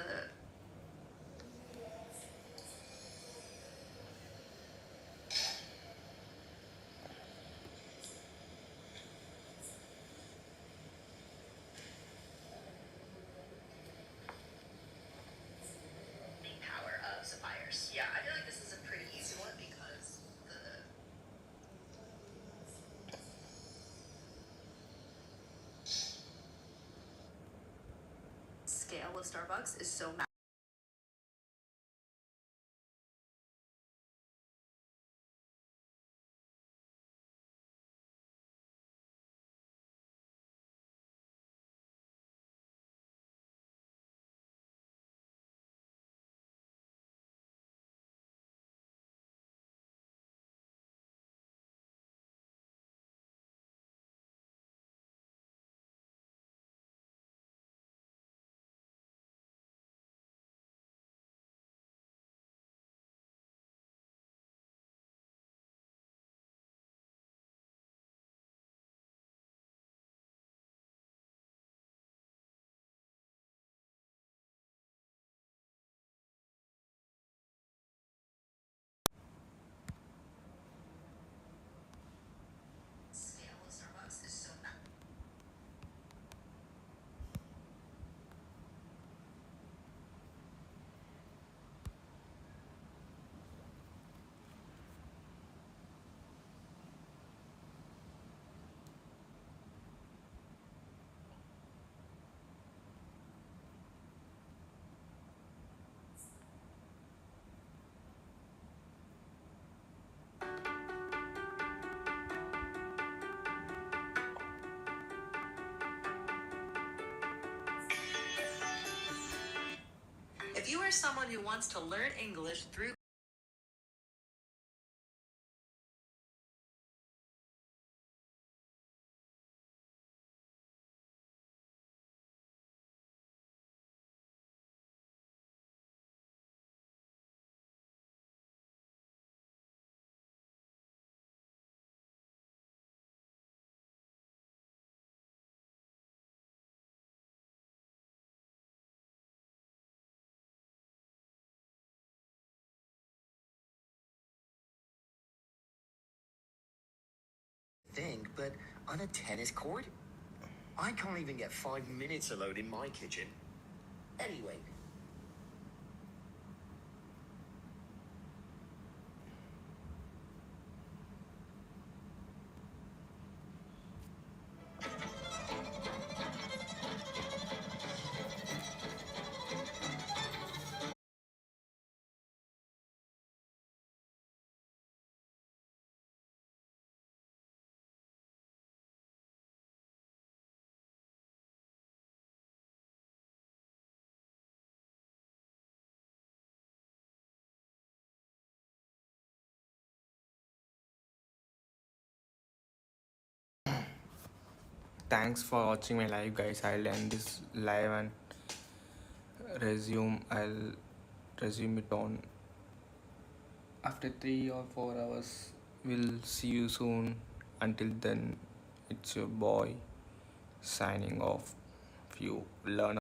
power scale of Starbucks is so massive. If you are someone who wants to learn English through thing, but on a tennis court? I can't even get 5 minutes alone in my kitchen. Anyway, Thanks for watching my live, guys. I'll end this live and I'll resume it on after 3 or 4 hours. We'll see you soon. Until then, it's your boy signing off. If you learn